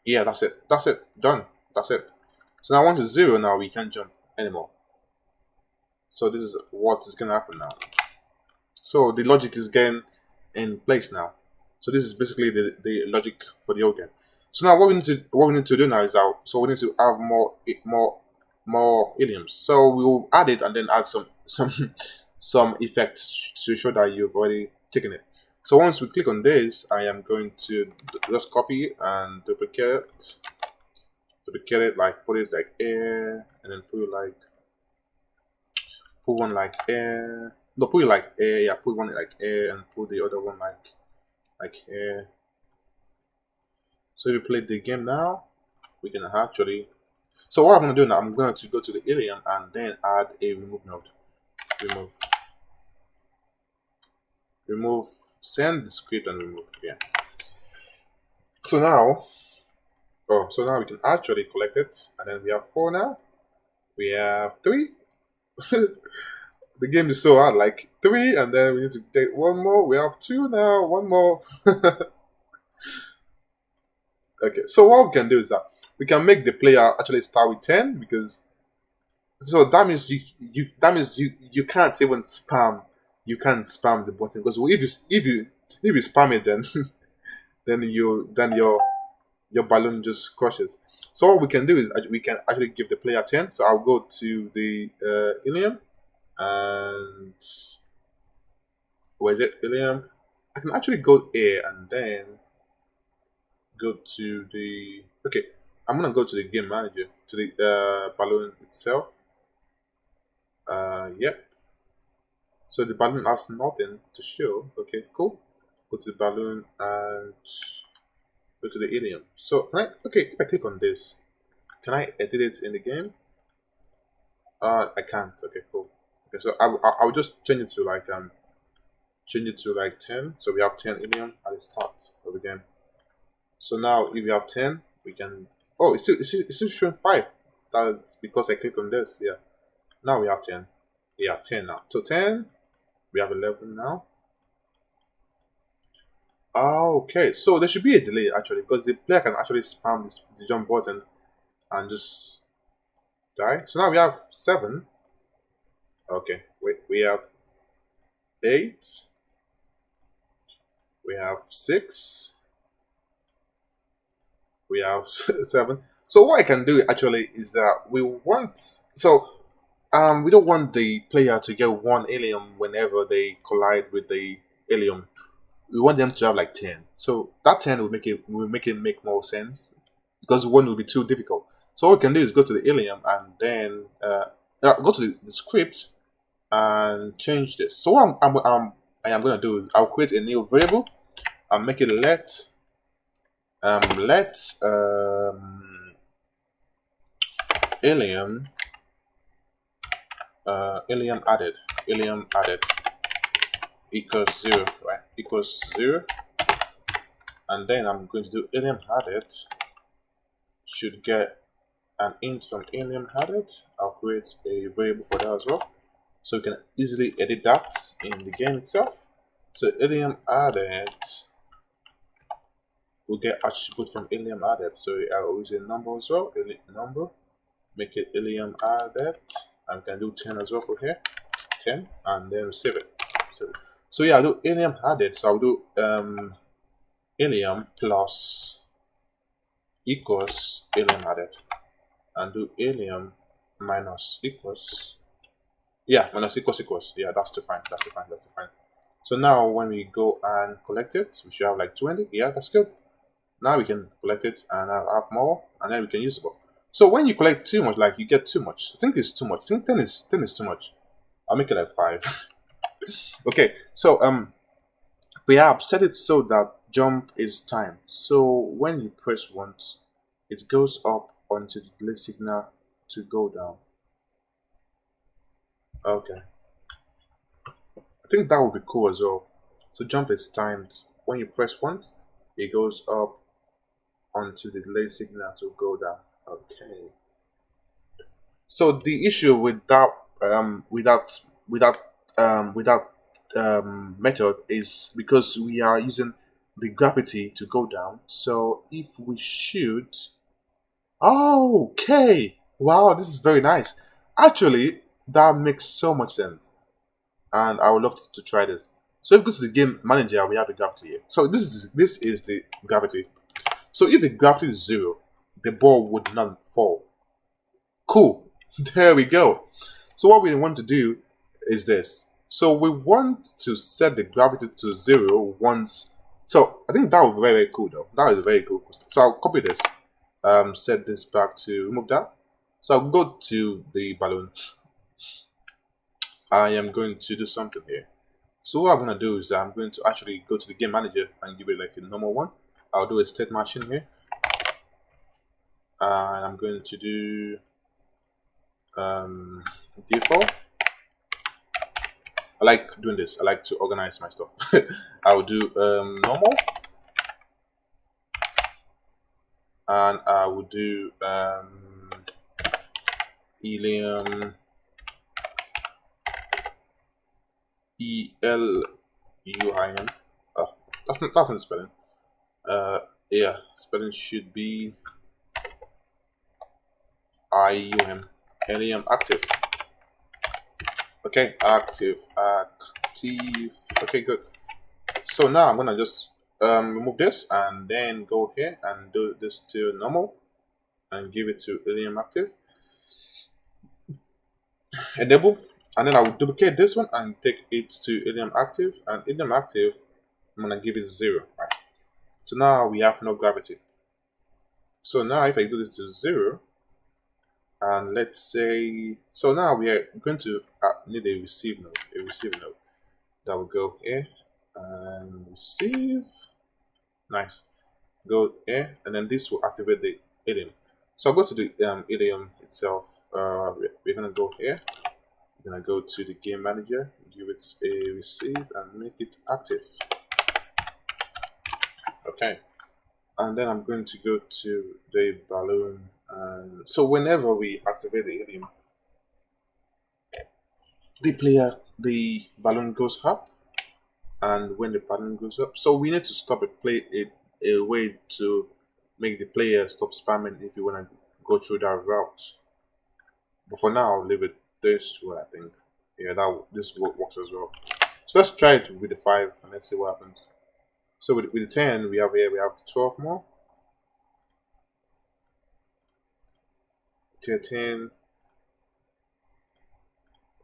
Yeah, that's it. That's it. Done. That's it. So now once it's 0, now we can't jump anymore. So this is what is going to happen now. So the logic is getting in place now. So this is basically the logic for the whole game. So now what we need to do now is we need to have more idioms. So we will add it and then add some effects to show that you've already taken it. So once we click on this, I am going to just copy it and duplicate it, like put it like air, and then put one like air. No, put it like air. Yeah, put one like air, and put the other one like air. So if you play the game now, we can actually. So what I'm gonna do now, I'm going to go to the idiom and then add a remove node. Remove. Send the script and remove. Yeah. So now, so now we can actually collect it, and then we have 4 now. We have 3. The game is so hard, like 3, and then we need to take 1 more. We have 2 now, 1 more. Okay, so what we can do is that we can make the player actually start with 10, because so that means you can't even spam the button, because if you spam it, then then your balloon just crushes. So what we can do is we can actually give the player 10. So I'll go to the Helium, and where is it? Helium. I can actually go here and then go to the, okay, I'm gonna go to the game manager, to the balloon itself. Yep. So the balloon has nothing to show. Okay, cool. Go to the balloon and go to the helium. So okay, if I click on this, can I edit it in the game? I can't. Okay, cool. Okay, so I'll just change it to like 10. So we have 10 helium at the start of the game. So now if we have 10, we can. Oh, it's still showing 5. That's because I click on this. Yeah. Now we have 10. Yeah, 10 now. So 10. We have 11 now. Okay, so there should be a delay actually, because the player can actually spam the jump button and just die. So now we have 7. Okay, wait, we have 8. We have 6. We have 7. So what I can do actually is that we don't want the player to get 1 helium whenever they collide with the helium. We want them to have like 10. So that 10 will make it make more sense, because 1 will be too difficult. So what we can do is go to the helium and then go to the script and change this. So what I am going to do is I'll create a new variable and make it let helium added. equals 0, right? Equals 0. And then I'm going to do helium added. Should get an int from helium added. I'll create a variable for that as well, so you can easily edit that in the game itself. So helium added will get attribute from helium added. So I'll use a number as well. Number, make it helium added. I can do 10 as well for here. 10, and then save it. So yeah, I'll do helium added. So I'll do helium plus equals helium added, and do helium minus equals, yeah, minus equals, yeah, that's the fine, that's the fine. So now when we go and collect it, we should have like 20. Yeah, that's good. Now we can collect it and have more, and then we can use it. So when you collect too much, like you get too much. I think it's too much. I think 10 is too much. I'll make it like 5. Okay, so we have set it so that jump is timed. So when you press once, it goes up onto the delay signal to go down. Okay, I think that would be cool as well. So jump is timed. When you press once, it goes up onto the delay signal to go down. Okay. So the issue with that method is because we are using the gravity to go down. So if we shoot, oh, okay, wow, this is very nice. Actually, that makes so much sense, and I would love to try this. So if we go to the game manager, we have the gravity here. So this is the gravity. So if the gravity is 0, the ball would not fall. Cool. There we go. So what we want to do is this. So we want to set the gravity to 0 once. So I think that would be very, very cool though. That is very cool. So I'll copy this. Set this back to remove that. So I'll go to the balloon. I am going to do something here. So what I'm going to do is I'm going to actually go to the game manager and give it like a normal one. I'll do a state machine here. And I'm going to do default. I like doing this. I like to organize my stuff. I will do normal, and I will do helium ELUIM. Oh, that's not the spelling. Yeah, spelling should be IUM. Helium active. Okay, active. Okay, good. So now I'm gonna just remove this and then go here and do this to normal and give it to helium active. Enable, and then I will duplicate this one and take it to helium active, and helium active I'm gonna give it 0. Right. So now we have no gravity. So now if I do this to 0, and let's say, so now we are going to need a receive node, that will go here and receive. Nice. Go here, and then this will activate the helium. So I'll go to the helium itself. We're gonna go here. We're gonna go to the game manager, give it a receive, and make it active. Okay. And then I'm going to go to the balloon. And so whenever we activate the helium, the balloon goes up, and when the balloon goes up, so we need to stop a way to make the player stop spamming if you want to go through that route. But for now, I'll leave it this way. I think, yeah, this works as well. So let's try it with the 5 and let's see what happens. So with the 10, we have 12 more. 13.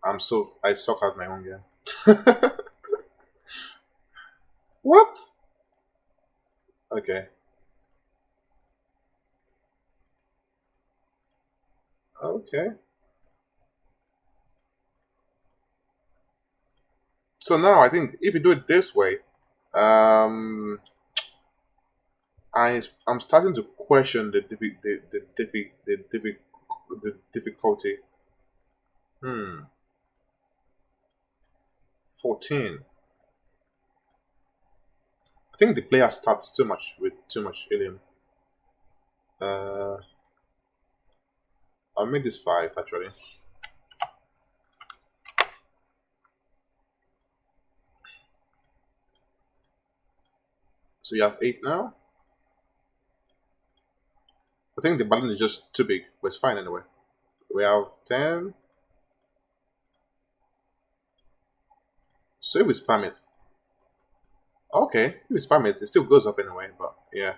I suck at my own game. What? Okay. Okay. So now I think if you do it this way, I'm starting to question the difficulty. 14. think the player starts too much with too much helium. I'll make this 5 actually. So you have 8 now. I think the balloon is just too big, but it's fine anyway. We have 10. So if we spam it, okay, if we spam it, it still goes up anyway. But yeah.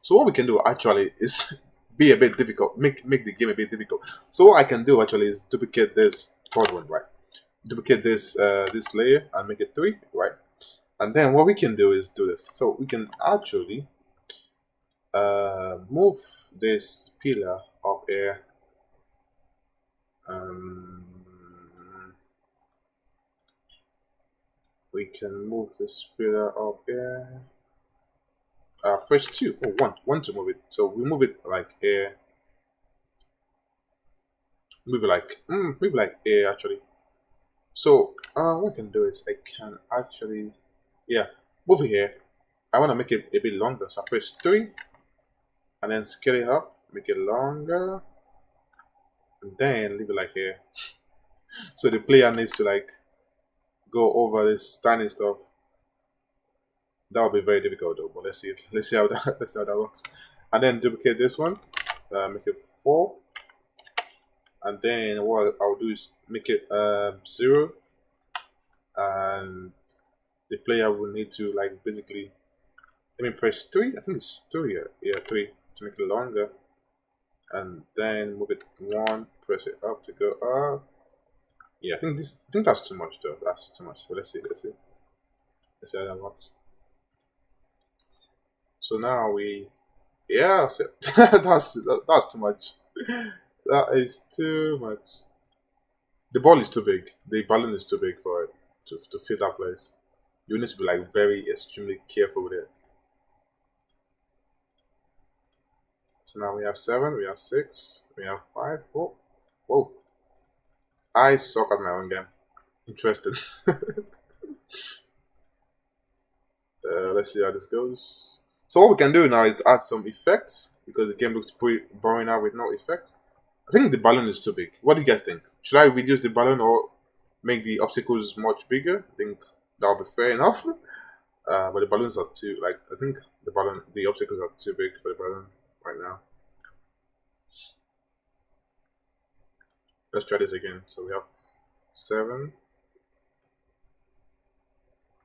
So what we can do actually is be a bit difficult, make the game a bit difficult. So what I can do actually is duplicate this third one, right? Duplicate this this layer and make it 3, right? And then what we can do is do this. So we can actually move this pillar up here. We can move this pillar up here. Press 2 or 1 to move it. So we move it like here. Move it like here actually. So what I can do is I can actually, yeah, move it here. I want to make it a bit longer, so I press 3 and then scale it up, make it longer, and then leave it like here. So the player needs to like go over this tiny stuff. That will be very difficult though, but let's see how that let's see how that works. And then duplicate this one, make it 4, and then what I'll do is make it 0, and the player will need to like basically, let me press 3. I think it's 3 here. Yeah, 3 to make it longer, and then move it 1. Press it up to go up. Yeah, I think that's too much though. That's too much. But let's see how that works. So now yeah, so that's too much. That is too much. The ball is too big. The balloon is too big for it to fit that place. You need to be like very extremely careful with it. So now we have 7, we have 6, we have 5. Whoa, whoa! I suck at my own game. Interesting. Let's see how this goes. So what we can do now is add some effects because the game looks pretty boring now with no effect. I think the balloon is too big. What do you guys think? Should I reduce the balloon or make the obstacles much bigger? I think that'll be fair enough. But the balloons are too, like, I think the obstacles are too big for the balloon right now. Let's try this again. So we have 7.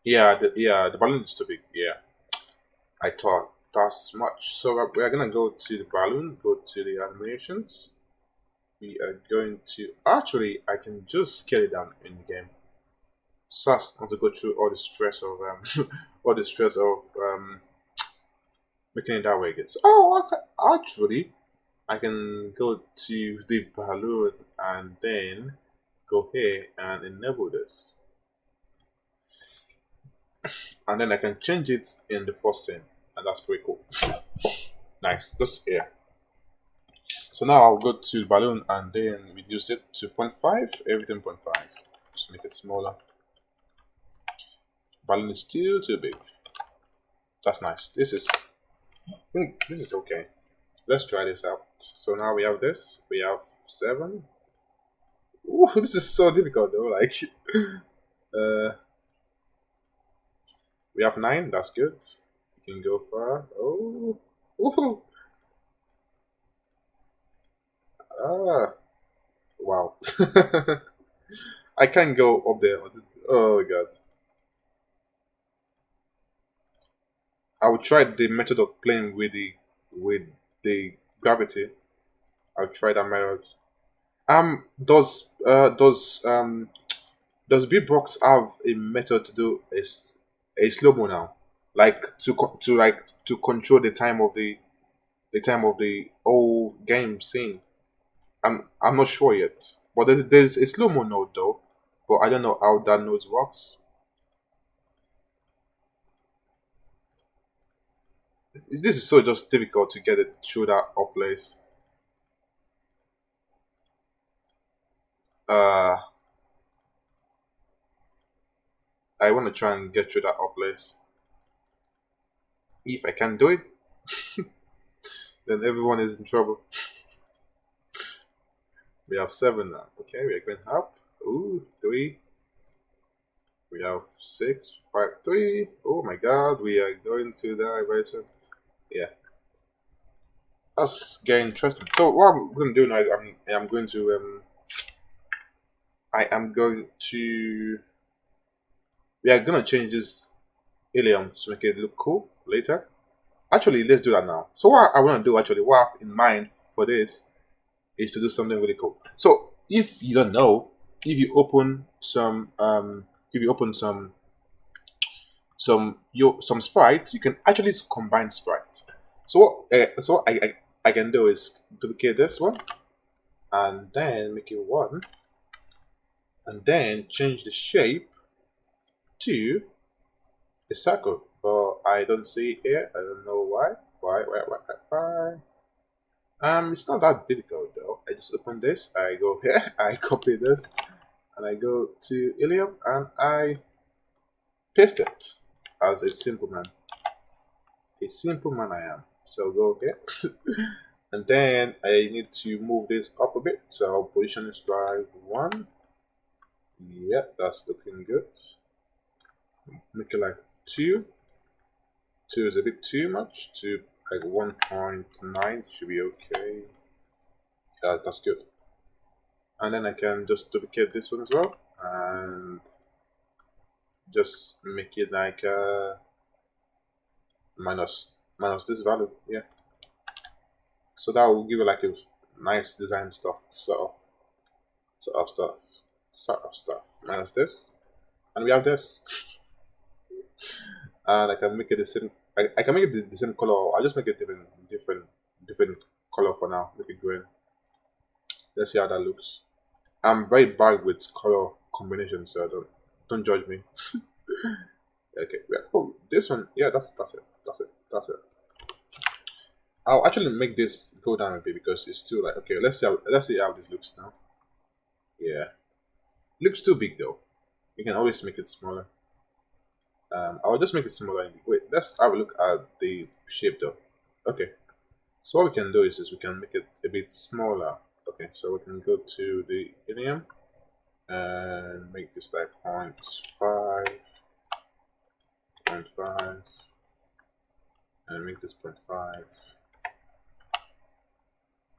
Yeah, the balloon is too big. Yeah, I thought that's much. So we're gonna go to the balloon, go to the animations. We are going to actually, I can just scale it down in the game. So I don't have to go through all the stress of making it that way again. So, actually, I can go to the balloon and then go here and enable this, and then I can change it in the first scene, and that's pretty cool. Nice, just here. So now I'll go to the balloon and then reduce it to 0.5, everything 0.5. Just make it smaller. Balloon is still too big. That's nice. I think this is okay. Let's try this out. So now we have this. We have 7. Ooh, this is so difficult though. Like, we have 9. That's good. You can go far. Oh, ooh. Wow. I can't go up there. Oh god. I will try the method of playing with the gravity. I'll try that method. Does Buildbox have a method to do a slow mo now, like to control the time of the whole game scene? I'm not sure yet, but there's a slow mo node though, but I don't know how that node works. This is so just difficult to get it through that up place. Uh, I want to try and get through that up list. If I can do it, then everyone is in trouble. We have 7 now. Okay, we are going up. Ooh, 3. We have 6, 5, 3. Oh my god, we are going to die very soon. Yeah. That's getting interesting. So what I'm going to do now is I'm going to I am going to we are going to change this helium to make it look cool later. Actually, let's do that now. So what I want to do actually, what I have in mind for this is to do something really cool. So if you don't know, if you open some sprites, you can actually combine sprites. So what I can do is duplicate this one and then make it 1 and then change the shape to a circle. But I don't see it here. I don't know why. Why? It's not that difficult though. I just open this, I go here, I copy this, and I go to Helium and I paste it as a simple man. A simple man I am. So go here. And then I need to move this up a bit. So I'll position this by 1. Yeah, that's looking good. Make it like 2. 2 is a bit too much. 2 like 1.9 should be okay. Yeah, that's good. And then I can just duplicate this one as well and just make it like minus this value. Yeah, so that will give it like a nice design stuff sort of stuff minus this, and we have this. And I can make it the same. I can make it the same color. I'll just make it different color for now. Make it green. Let's see how that looks. I'm very bad with color combinations, so don't judge me. Okay, yeah. Oh, this one, yeah, that's it. I'll actually make this go down a bit because it's still like, okay. Let's see how this looks now. Yeah, looks too big though. You can always make it smaller. I'll just make it smaller. Wait, let's have a look at the shape though. Okay, so what we can do is we can make it a bit smaller. Okay, so we can go to the helium and make this like 0.5, 0.5, and make this 0.5,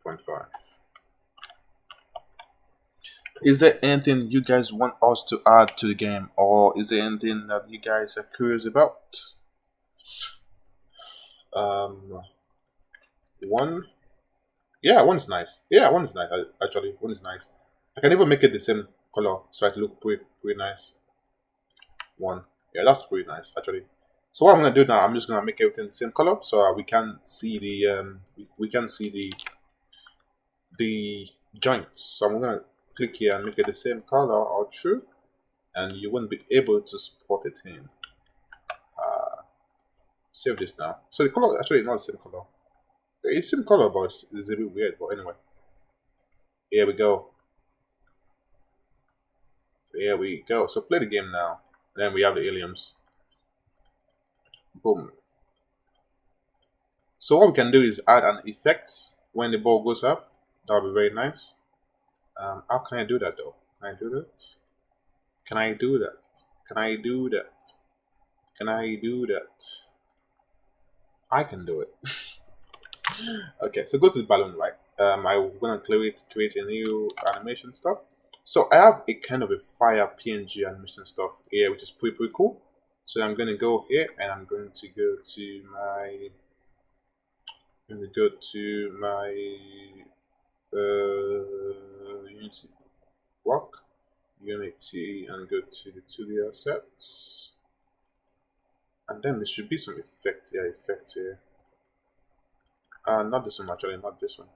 0.5. Is there anything you guys want us to add to the game, or is there anything that you guys are curious about? 1, yeah, 1 is nice. Yeah, 1 is nice. Actually, 1 is nice. I can even make it the same color so it look pretty nice. 1, yeah, that's pretty nice actually. So what I'm gonna do now, I'm just gonna make everything the same color so we can see the we can see the joints. So I'm gonna click here and make it the same color all through, and you won't be able to spot it in. Save this now. So the color actually not the same color. It's the same color, but it's a bit weird. But anyway, here we go. Here we go. So play the game now. And then we have the aliens. Boom. So what we can do is add an effect when the ball goes up. That would be very nice. How can I do that though? Can I do that? Can I do that? Can I do that? Can I do that? I can do it. Okay, so go to the balloon, right? I'm gonna create a new animation stuff. So I have a kind of a fire PNG animation stuff here, which is pretty cool. So I'm gonna go here and I'm going to go to my Unity block, Unity, and go to the 2D assets. And then there should be some effect here. Not this one actually, not this one.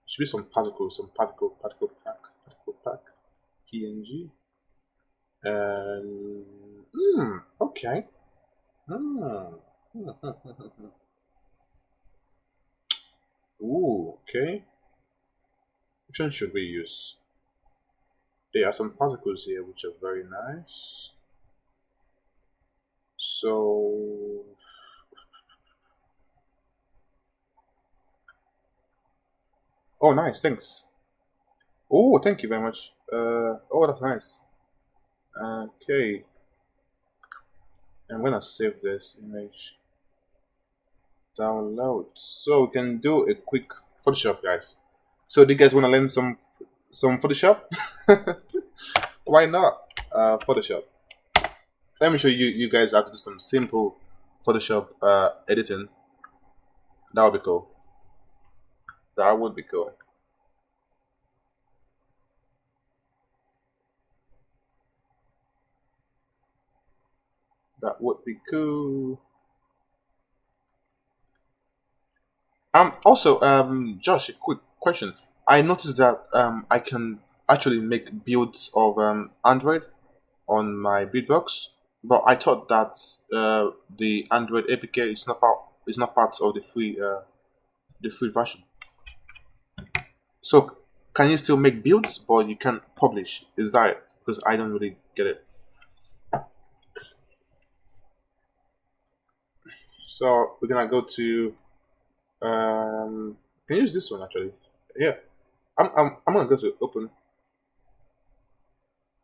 Should be some particle pack, PNG, and okay. Ooh, okay. Which one should we use? There are some particles here which are very nice. So, oh, nice, thanks. Oh, thank you very much. Oh, that's nice. Okay, I'm gonna save this image. Download. So we can do a quick Photoshop, guys. So do you guys want to learn some Photoshop? Why not? Photoshop. Let me show you guys how to do some simple Photoshop editing. That would be cool. That would be cool. That would be cool. Also, Josh, a quick question. I noticed that I can actually make builds of Android on my Buildbox, but I thought that the Android APK is not part of the free version. So can you still make builds, but you can't publish? Is that it? Because I don't really get it. So we're gonna go to can you use this one actually? Yeah, I'm gonna go to open.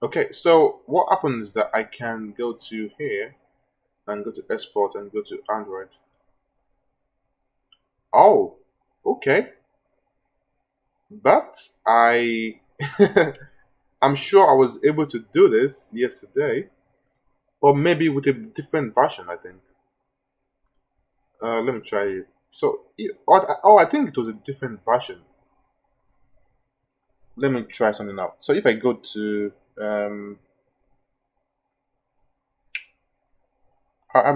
Okay, so what happens is that I can go to here and go to export and go to Android. Oh, okay. But I'm sure I was able to do this yesterday, or maybe with a different version. I think. Let me try it. So, oh, I think it was a different version. Let me try something out. So if I go to, I'm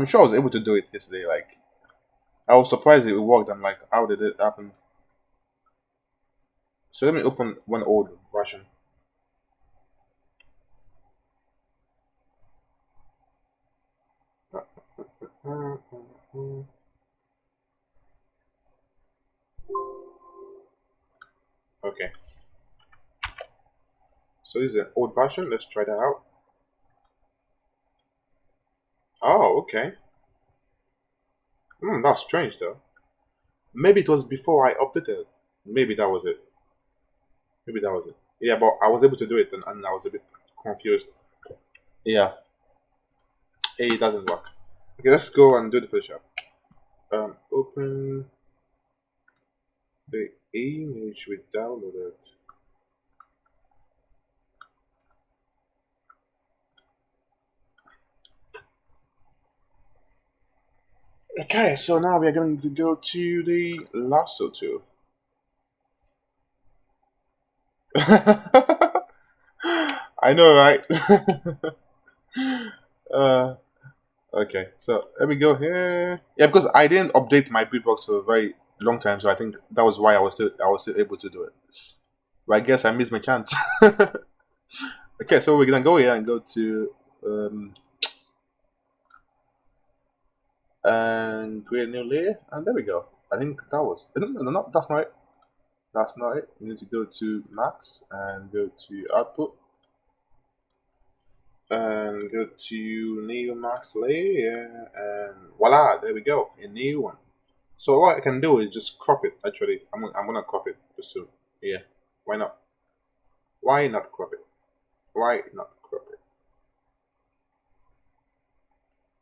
sure I was able to do it yesterday. Like I was surprised it worked. I'm like, how did it happen? So let me open one old version. Okay, so this is an old version. Let's try that out. Oh, okay. That's strange though. Maybe it was before I updated. Maybe that was it. Maybe that was it. Yeah, but I was able to do it, and I was a bit confused. Yeah, it doesn't work. Okay, let's go and do the Photoshop. Open the image we downloaded. Okay, so now we are going to go to the lasso tool. I know, right? uh, okay, so let me go here. Yeah, because I didn't update my Beatbox for a very long time, so I think that was why I was still able to do it. But I guess I missed my chance. Okay, so we're gonna go here and go to and create a new layer, and there we go. I think that was no, that's not it. That's not it. You need to go to max and go to output and go to new max layer, and voila, there we go, a new one. So what I can do is just crop it. Actually, I'm gonna crop it just so yeah. Why not? Why not crop it? Why not crop it?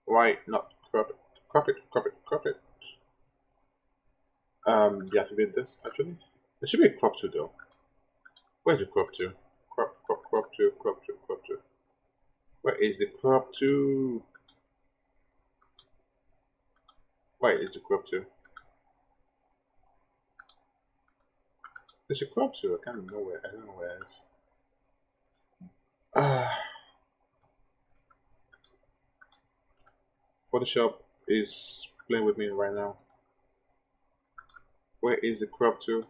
Why not crop it? Crop it, crop it, crop it. Deactivate this actually. There should be a crop to though. Where's the crop to? Crop to, crop to, crop to. Where is the crop to? Where is the crop to? There's a crop to. I can't remember where. I don't know where it is. Photoshop is playing with me right now. Where is the crop to?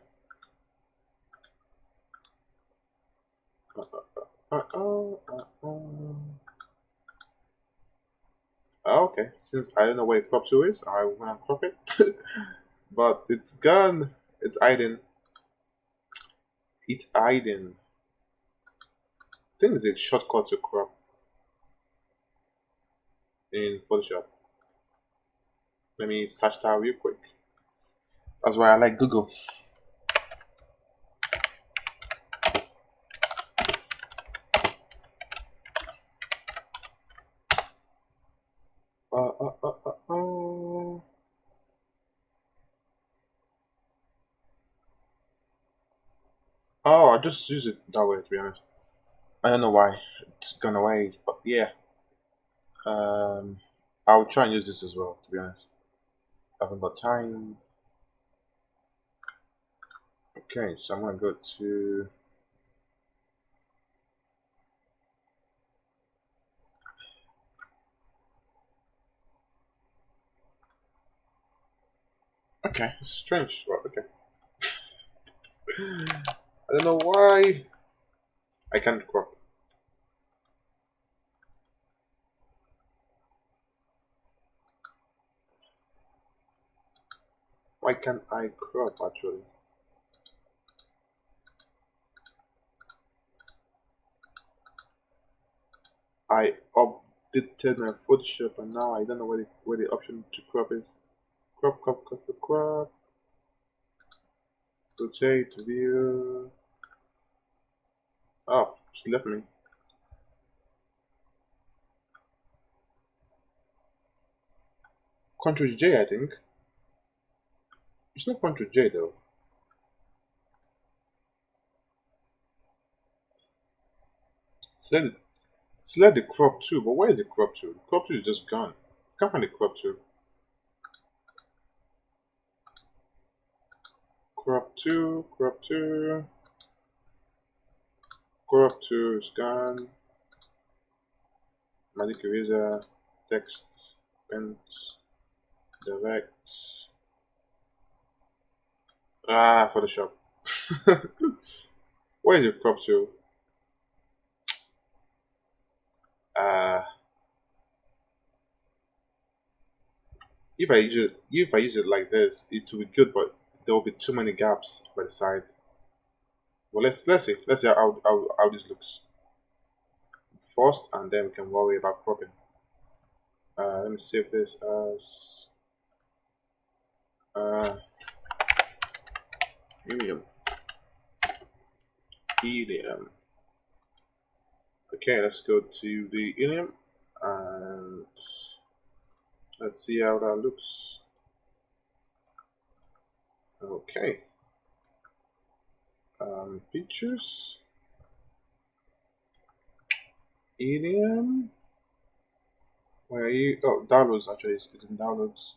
Okay, since I don't know where crop to is, I wanna crop it. But it's gone. It's hiding. It's hiding. I think it's a shortcut to crop. in Photoshop. Let me search that real quick. That's why I like Google. Uh, uh, uh, uh, uh. Oh, I just use it that way, to be honest. I don't know why it's gone away, but yeah. Um, I'll try and use this as well, to be honest. I haven't got time. Okay, so I'm gonna go to. Okay, it's strange, but okay. I don't know why I can't crop. Why can't I crop actually? I updated my Photoshop and now I don't know where the option to crop is. Crop, crop, crop, crop, crop. Rotate, view. Oh, she left me. Control J, I think. It's not Control J though. Select, select the crop tool, but where is the crop tool? The crop tool is just gone. Can't find the crop tool. Crop tool, crop tool. Crop tool is gone. Magic eraser, text, pen, direct. Ah, Photoshop. Where is the crop tool? Uh, if I use it like this, it will be good, but there will be too many gaps by the side. Well, let's see how this looks first, and then we can worry about cropping. Let me save this as uh, helium. Helium. Okay, let's go to the helium and let's see how that looks. Okay. Pictures. Helium. Where are you? Oh, downloads actually. It's in downloads.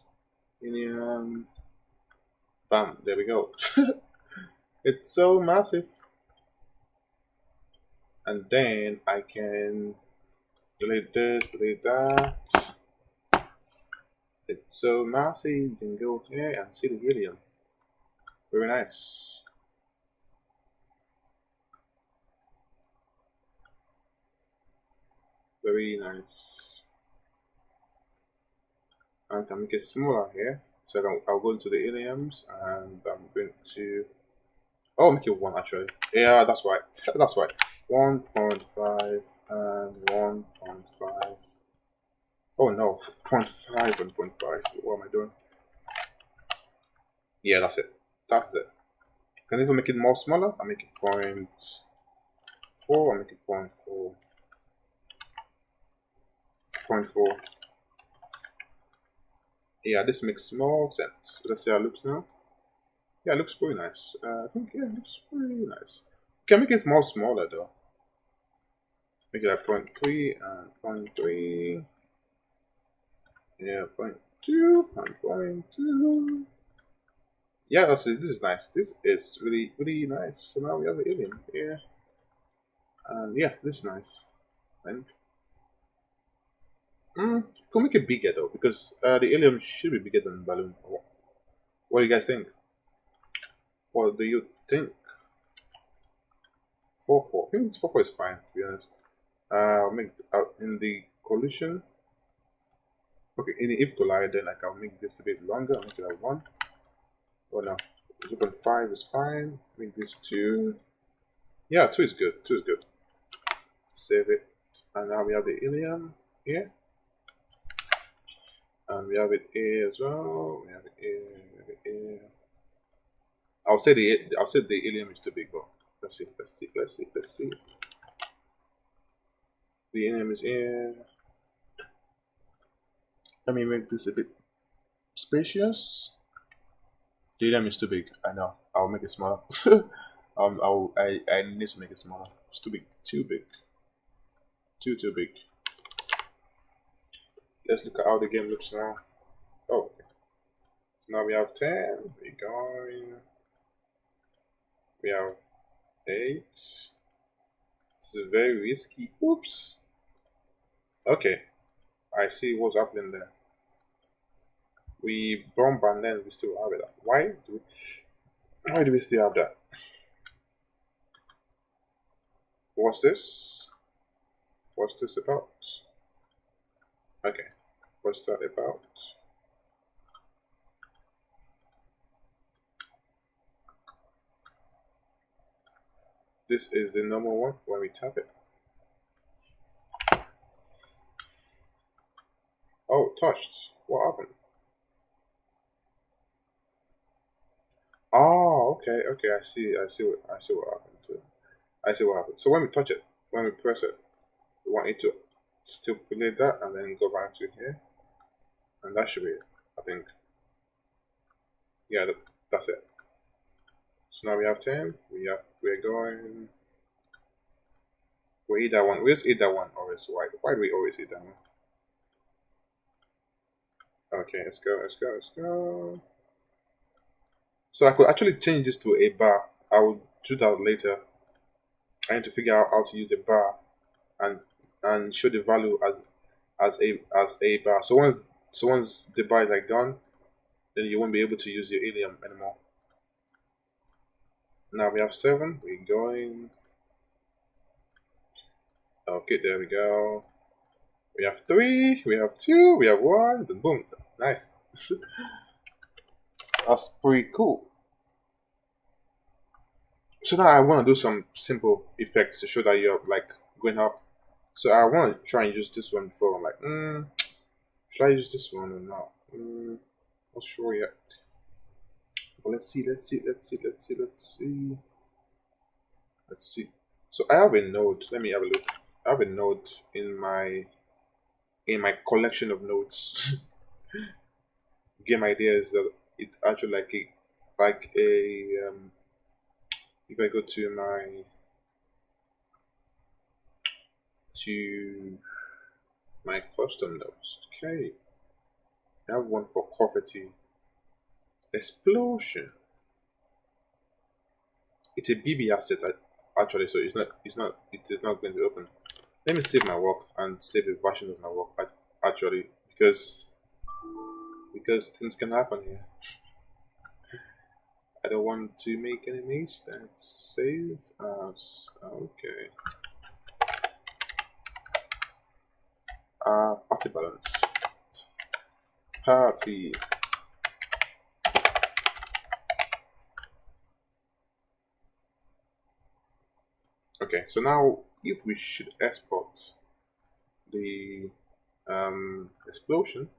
Helium. Bam. There we go. It's so massive. And then I can delete this, delete that. It's so massive. You can go here and see the helium. Very nice. Very nice. And I can make it smaller here. So I'll go into the heliums and I'm going to. Oh, make it 1 actually. Yeah, that's right. That's right. 1.5 and 1.5. Oh no, 0.5 and 0.5. What am I doing? Yeah, that's it. That's it. Can I even make it more smaller? I'll make it 0.4. I'll make it 0.4. 0.4. Yeah, this makes more sense. Let's see how it looks now. Yeah, it looks pretty nice. I think, yeah, it looks pretty nice. Can make it more smaller though. Make it like 0.3 and 0.3. Yeah, 0.2 and 0.2. Yeah, that's it. This is nice. This is really, really nice. So now we have the alien here. And yeah, this is nice. And could make it bigger though, because the alien should be bigger than the balloon. What do you guys think? What do you think? 4-4. I think this 4-4 is fine, to be honest. I'll make in the collision. Okay, in the if collide, then like I'll make this a bit longer. I'll make it a 1. Oh no, 2.5 is fine. Make this 2. Yeah, 2 is good. 2 is good. Save it. And now we have the helium here. And we have it here as well. We have it here. We have it here. I'll say the helium is too big, but let's see. Let's see. Let's see. Let's see. The helium is here. Let me make this a bit spacious. The helium is too big. I know. I'll make it smaller. I need to make it smaller. It's too big. Too big. Too big. Let's look at how the game looks now. Oh, now we have 10. We're going. We have 8. This is very risky. Oops. Okay. I see what's happening there. We bump and then we still have it. Why do we still have that? What's this? What's this about? Okay. What's that about? This is the normal one when we tap it. Oh, touched. What happened? Oh, okay. I see what happened too. I see what happened. So when we touch it, when we press it, we want it to stipulate that and then go back to here. And that should be it, I think. Yeah, that's it. So now we have 10. We're going. We eat that one. We just eat that one always. Why do we always eat that one? Okay, let's go. So I could actually change this to a bar. I will do that later. I need to figure out how to use a bar and show the value as a bar. So once the bar is like done, then you won't be able to use your helium anymore. Now we have 7. We're going. Okay, there we go. We have 3. We have 2. We have 1. Then boom. Nice. That's pretty cool. So now I want to do some simple effects to show that you're like going up. So I want to try and use this one before. I'm like, should I use this one or not? Not sure yet. But let's see. So I have a node. Let me have a look. I have a node in my collection of nodes. Game idea is that it's actually like a if I go to my custom nodes, okay, I have one for coffee explosion. It's a BB asset actually, so it is not going to open. Let me save my work and save the version of my work actually because things can happen here. I don't want to make any mistakes. Save as okay. Party balance. Party. Okay, so now if we should export the explosion,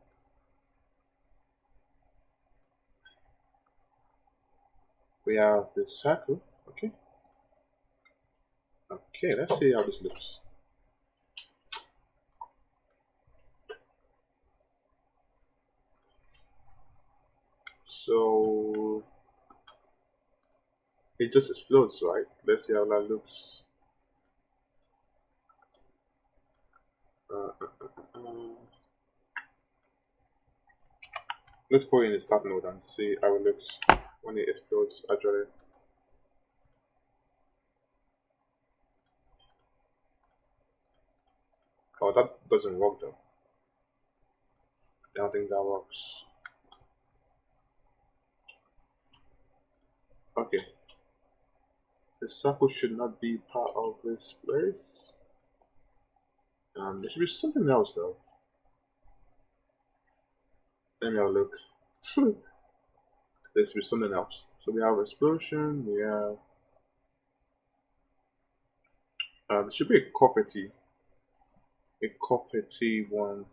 we have the circle. Okay, let's see how this looks. So it just explodes, right? Let's see how that looks. Let's put it in the start node and see how it looks when it explodes actually. Oh, that doesn't work though. I don't think that works. Okay. The circle should not be part of this place. There should be something else though. Let me have a look. There should be something else. So we have explosion, we have there should be a coffee one.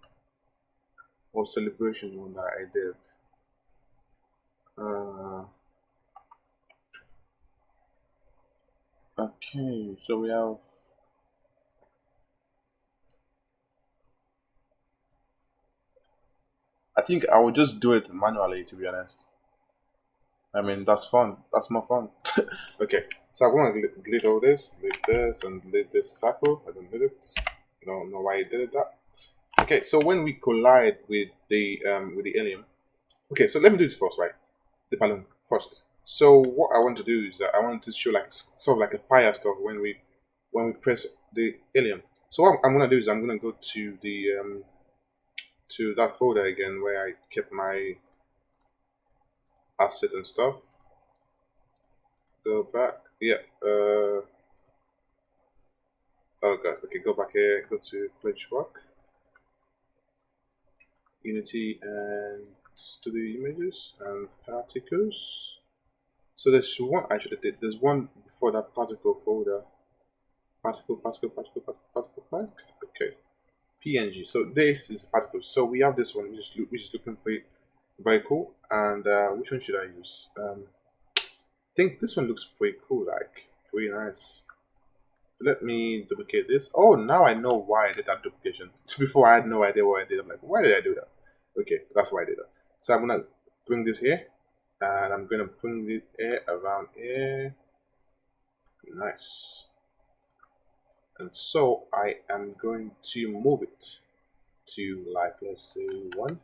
or celebration one that I did. Uh, okay, so we have. I think I will just do it manually, to be honest. I mean, that's fun. That's more fun. Okay, so I'm gonna delete all this, delete this, and delete this circle. I don't need it. I don't know why I did that. Okay, so when we collide with the helium. Okay, so let me do this first, right? The balloon first. So what I want to do is that I want to show like sort of like a fire stuff when we press the helium. So what I'm gonna do is I'm gonna go to the to that folder again where I kept my asset and stuff. Go back. Yeah. Oh god. Okay. Go back here. Go to Work, Unity, and studio images and particles. So there's one actually. There's one before that particle folder. Particle pack. Okay. PNG. So this is particles. So we have this one. Which is looking very cool. And which one should I use? I think this one looks pretty cool. Like pretty nice. Let me duplicate this. Oh, now I know why I did that duplication. Before I had no idea what I did. I'm like, why did I do that? Okay, that's why I did that. So I'm gonna bring this here, and I'm gonna bring it here around here. Nice. And so I am going to move it to like let's say 1,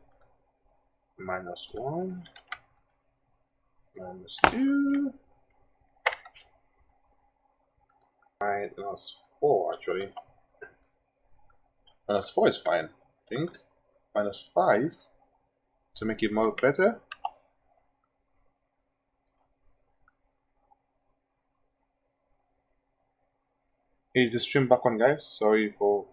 -1, -2, -4 actually. -4 is fine, I think. -5 to make it more better. Is the stream back on, guys? Sorry for